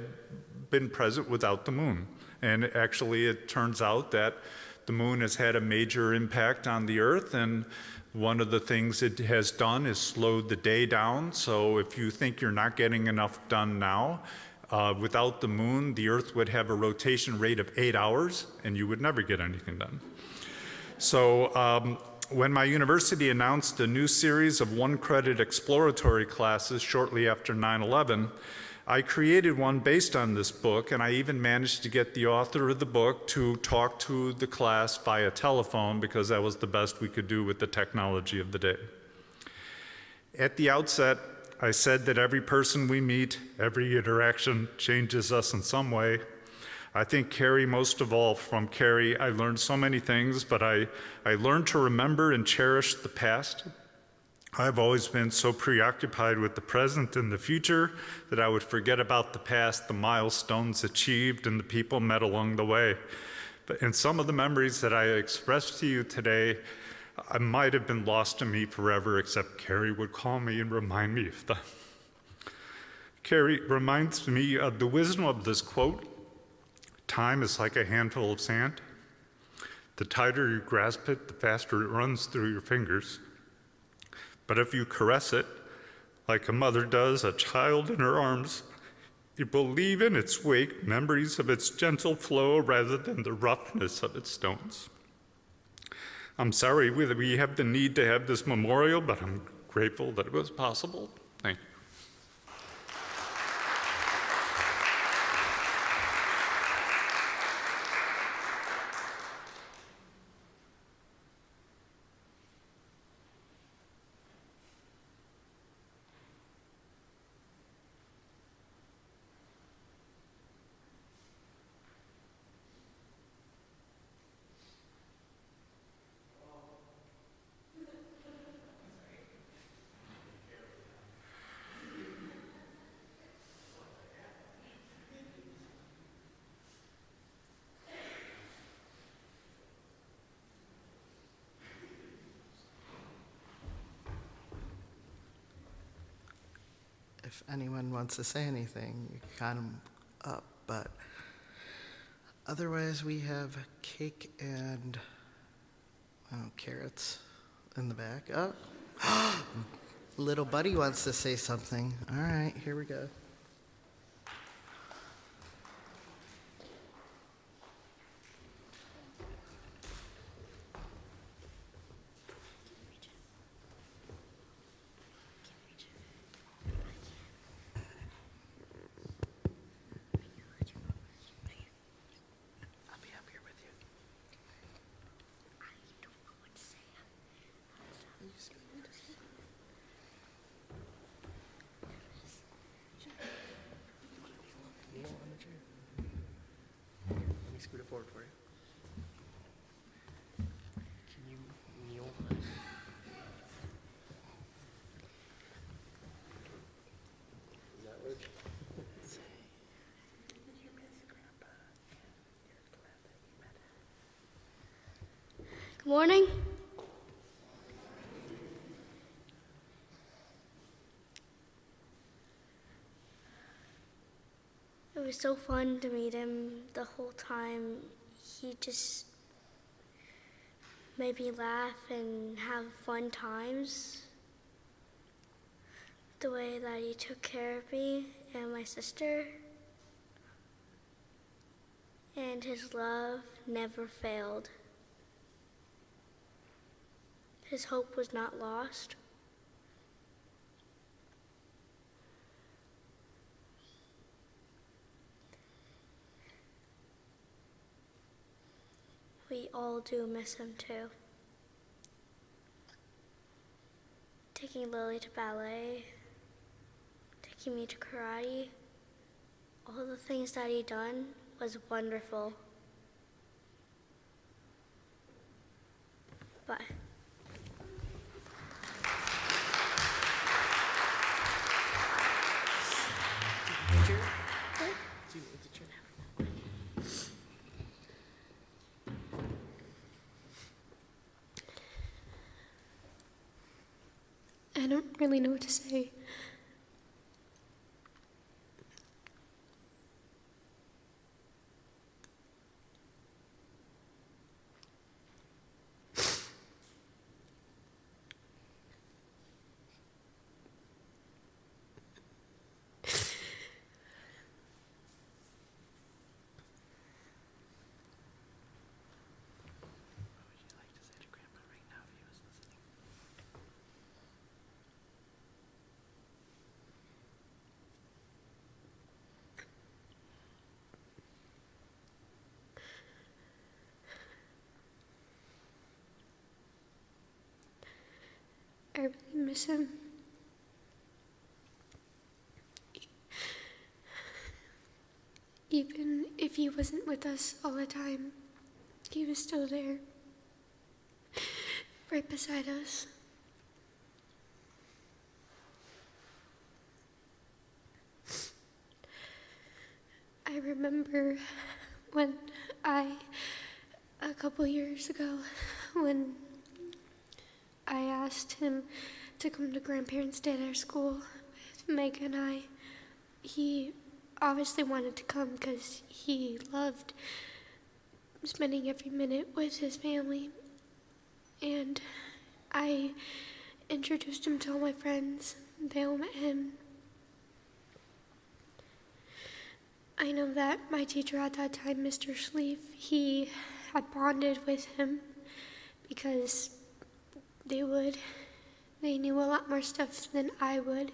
been present without the moon. And actually it turns out that the moon has had a major impact on the Earth, and one of the things it has done is slowed the day down. So if you think you're not getting enough done now, Without the moon, the Earth would have a rotation rate of 8 hours, and you would never get anything done. So when my university announced a new series of one-credit exploratory classes shortly after 9/11, I created one based on this book, and I even managed to get the author of the book to talk to the class via telephone because that was the best we could do with the technology of the day. At the outset, I said that every person we meet, every interaction changes us in some way. I think Kerry, most of all from Kerry, I learned so many things, but I learned to remember and cherish the past. I've always been so preoccupied with the present and the future that I would forget about the past, the milestones achieved, and the people met along the way. But in some of the memories that I expressed to you today, I might have been lost to me forever, except Kerry would call me and remind me of them. Kerry reminds me of the wisdom of this quote: "Time is like a handful of sand. The tighter you grasp it, the faster it runs through your fingers. But if you caress it, like a mother does a child in her arms, it will leave in its wake memories of its gentle flow rather than the roughness of its stones." I'm sorry we have the need to have this memorial, but I'm grateful that it was possible. Thank you. If anyone wants to say anything, you can count them up, but otherwise we have cake and carrots in the back. Oh, little buddy wants to say something. All right, here we go. Scoot it forward for you. Can you kneel? Does that work? Good morning. It was so fun to meet him the whole time. He just made me laugh and have fun times. The way that he took care of me and my sister. And his love never failed. His hope was not lost. We all do miss him too. Taking Lily to ballet, taking me to karate, all the things that he done was wonderful. Bye. I don't really know what to say. I really miss him. Even if he wasn't with us all the time, he was still there, right beside us. I remember when a couple years ago, when I asked him to come to Grandparents' Day at our school with Meg and I, he obviously wanted to come because he loved spending every minute with his family. And I introduced him to all my friends. They all met him. I know that my teacher at that time, Mr. Schlief, he had bonded with him because they knew a lot more stuff than I would.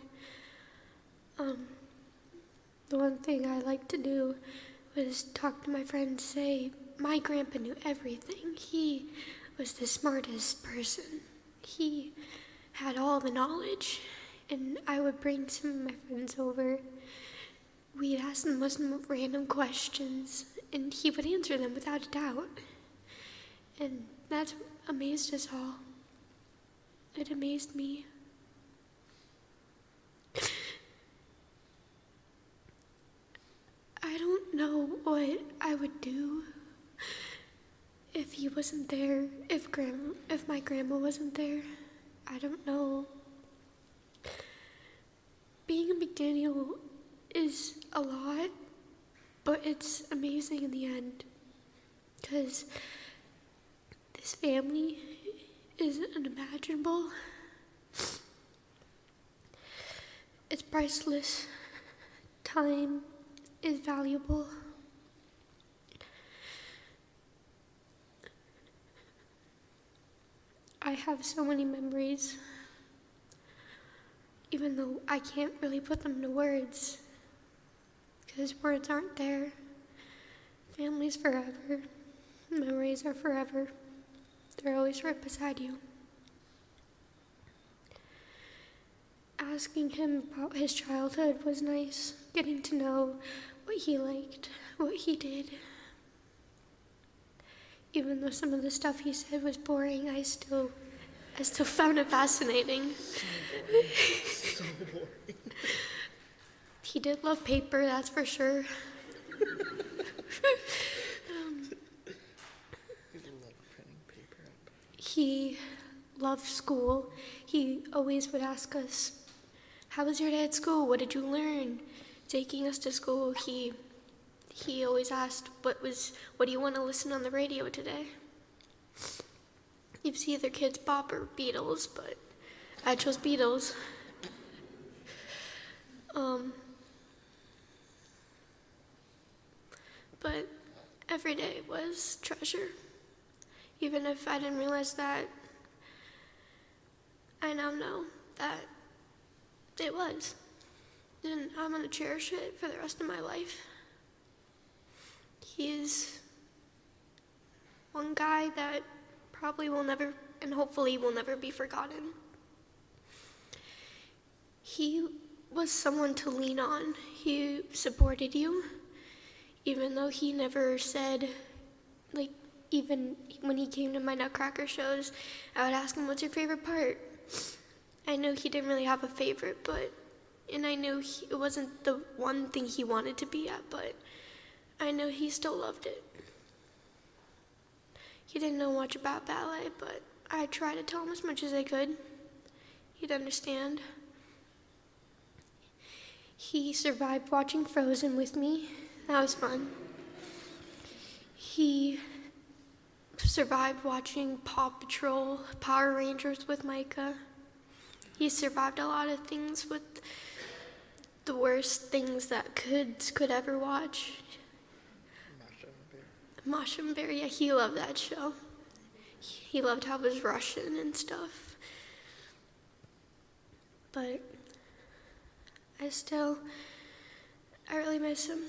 The one thing I liked to do was talk to my friends, say, my grandpa knew everything. He was the smartest person. He had all the knowledge. And I would bring some of my friends over. We'd ask them some random questions, and he would answer them without a doubt. And that amazed us all. It amazed me. I don't know what I would do if he wasn't there, if my grandma wasn't there. I don't know. Being a McDaniel is a lot, but it's amazing in the end, because this family is unimaginable. It's priceless. Time is valuable. I have so many memories, even though I can't really put them into words, because words aren't there. Family's forever. Memories are forever. They're always right beside you. Asking him about his childhood was nice, getting to know what he liked, what he did. Even though some of the stuff he said was boring, I still found it fascinating. So boring. He did love paper, that's for sure. I love printing paper up. He loved school. He always would ask us, how was your day at school? What did you learn? Taking us to school, he always asked, what do you want to listen on the radio today? You've seen other kids Bop or Beatles, but I chose Beatles. But every day was treasure. Even if I didn't realize that, I now know that it was. And I'm gonna cherish it for the rest of my life. He is one guy that probably will never, and hopefully will never be forgotten. He was someone to lean on. He supported you, even though he never said, like, even when he came to my Nutcracker shows, I would ask him, what's your favorite part? I know he didn't really have a favorite, and I knew it wasn't the one thing he wanted to be at, but I know he still loved it. He didn't know much about ballet, but I tried to tell him as much as I could. He'd understand. He survived watching Frozen with me. That was fun. He survived watching Paw Patrol, Power Rangers with Micah. He survived a lot of things with the worst things that kids could ever watch. Masha and Bear, yeah, he loved that show. He loved how it was Russian and stuff. But I really miss him.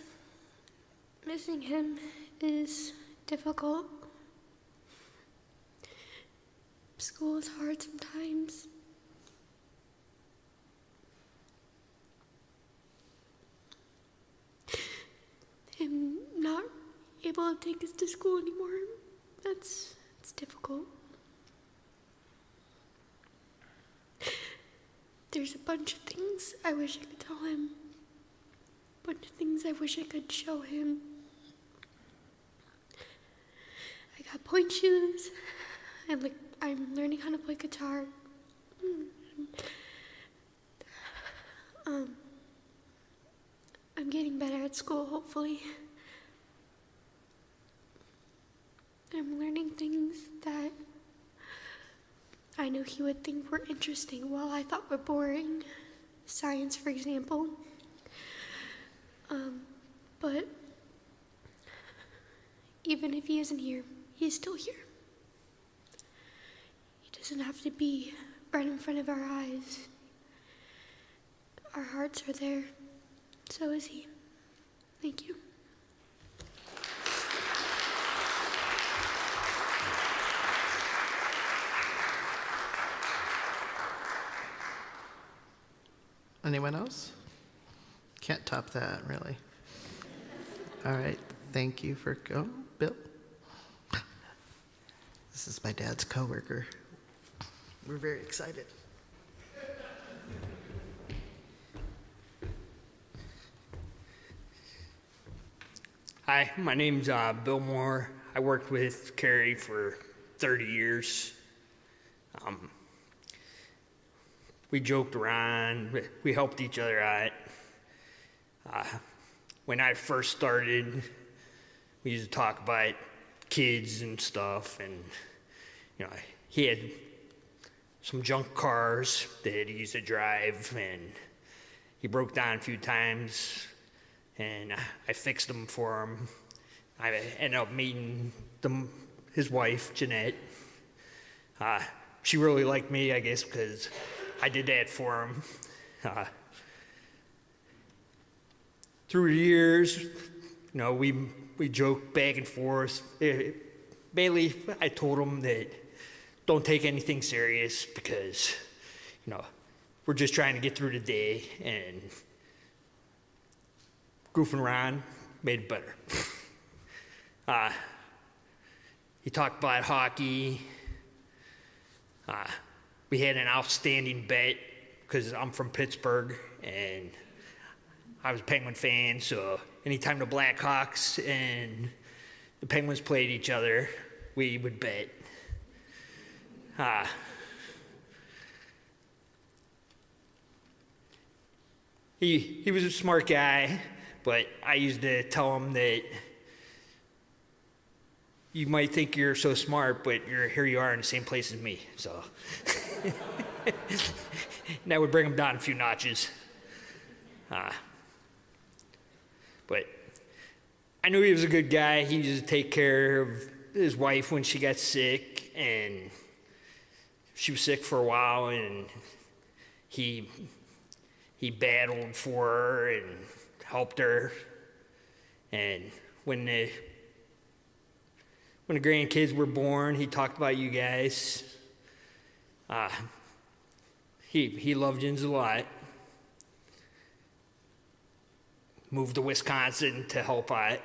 Missing him is difficult. School is hard sometimes. able to take us to school anymore. It's difficult. There's a bunch of things I wish I could tell him. A bunch of things I wish I could show him. I got point shoes. I'm learning how to play guitar. I'm getting better at school, hopefully. I'm learning things that I knew he would think were interesting while I thought were boring. Science, for example. But even if he isn't here, he's still here. He doesn't have to be right in front of our eyes. Our hearts are there. So is he. Thank you. Anyone else? Can't top that, really. All right, thank you for, oh, Bill. This is my dad's coworker. We're very excited. Hi, my name's Bill Moore. I worked with Kerry for 30 years. We joked around, we helped each other out. When I first started, we used to talk about kids and stuff, and he had some junk cars that he used to drive, and he broke down a few times, and I fixed them for him. I ended up meeting his wife, Janette. She really liked me, I guess, because I did that for him. Through the years, we joked back and forth. Mainly, I told him that don't take anything serious because, we're just trying to get through the day, and goofing around made it better. He talked about hockey. We had an outstanding bet because I'm from Pittsburgh and I was a Penguin fan, so anytime the Blackhawks and the Penguins played each other, we would bet. He was a smart guy, but I used to tell him that you might think you're so smart, but here you are in the same place as me, so. And that would bring him down a few notches. But I knew he was a good guy. He used to take care of his wife when she got sick, and she was sick for a while, and he battled for her and helped her. And when the grandkids were born, he talked about you guys. He loved yous a lot. Moved to Wisconsin to help out.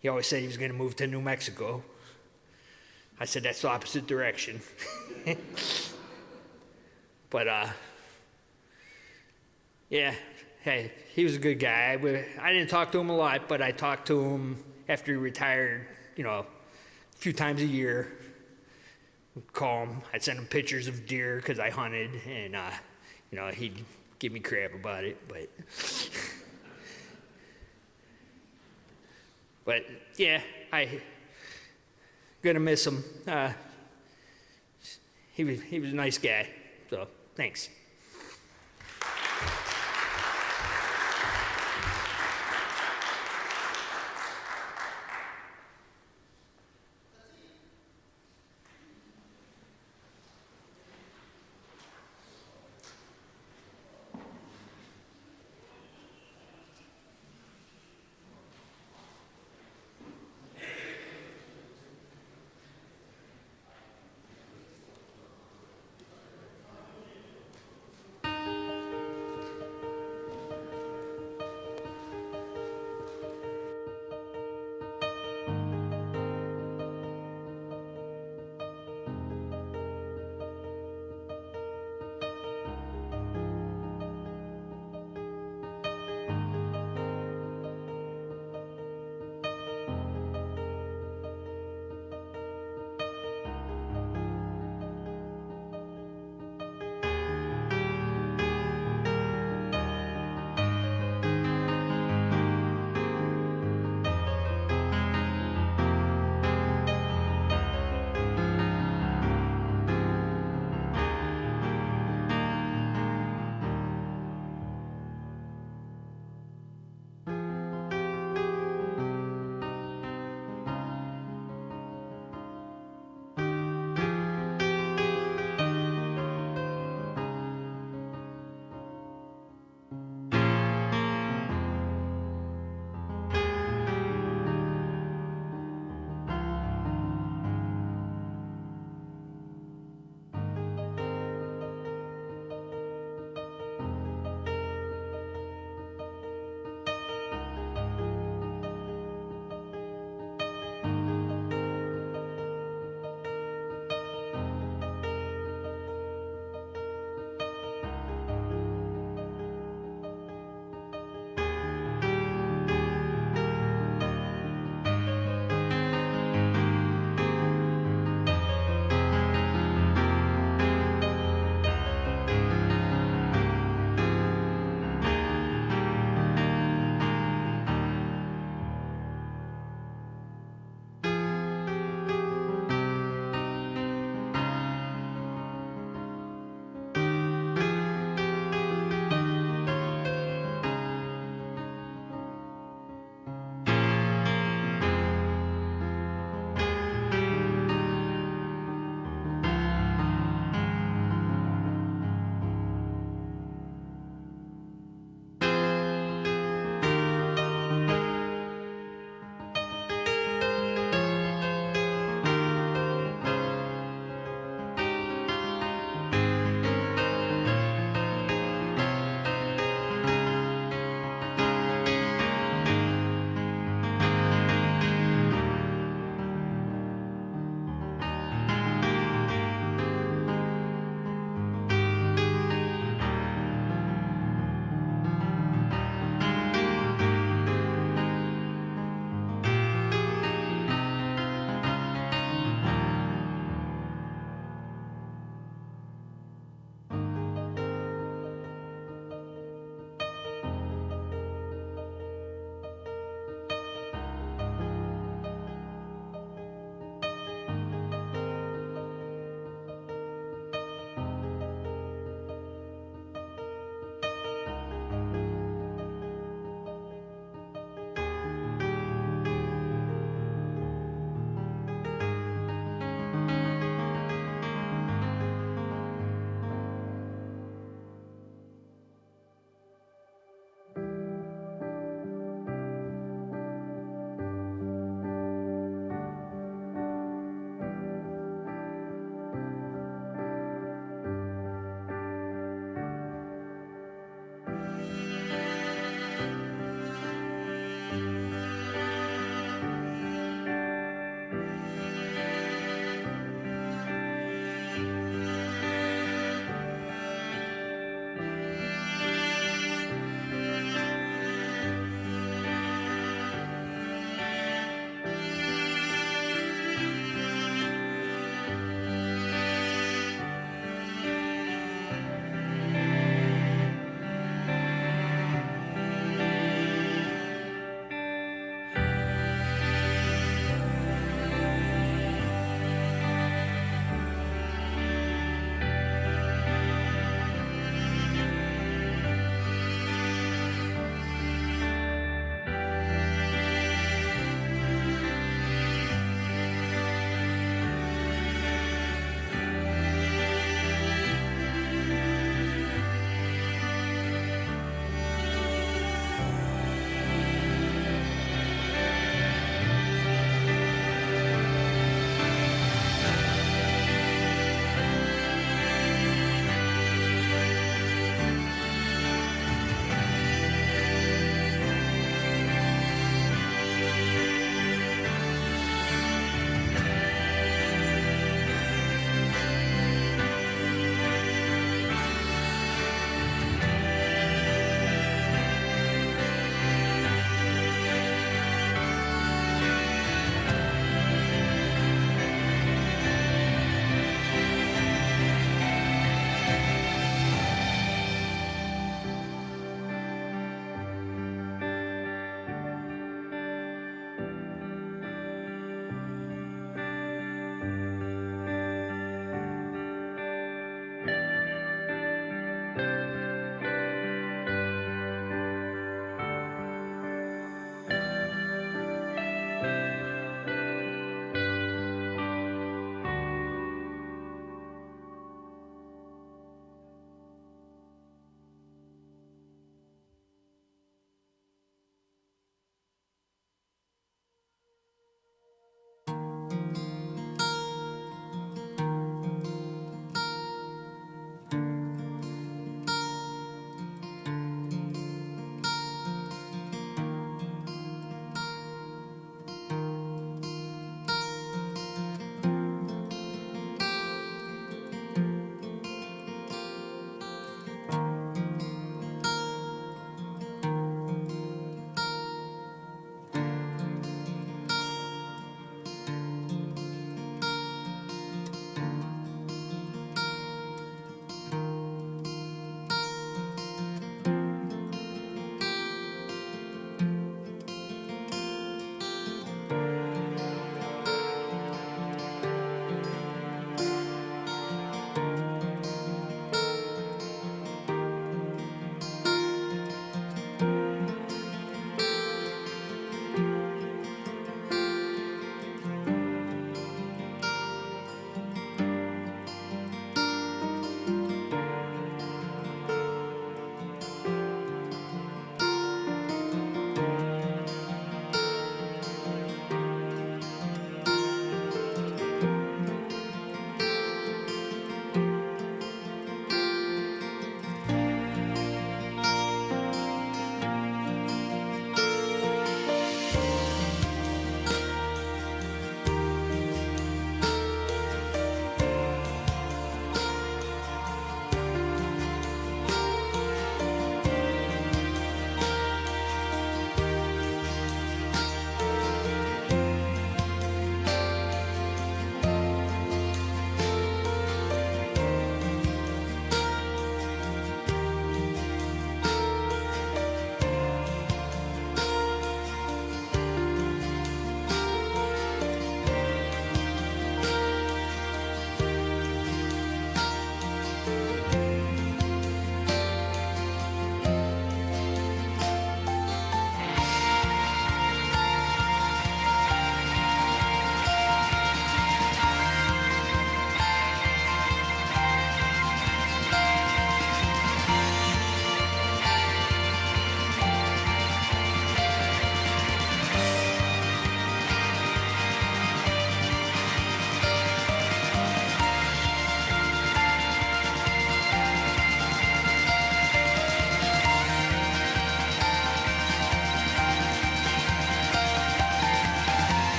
He always said he was going to move to New Mexico. I said that's the opposite direction. But yeah, hey, he was a good guy. I didn't talk to him a lot, but I talked to him after he retired, a few times a year. I'd call him. I'd send him pictures of deer because I hunted, and he'd give me crap about it, but yeah, I gonna miss him. He was a nice guy, so thanks.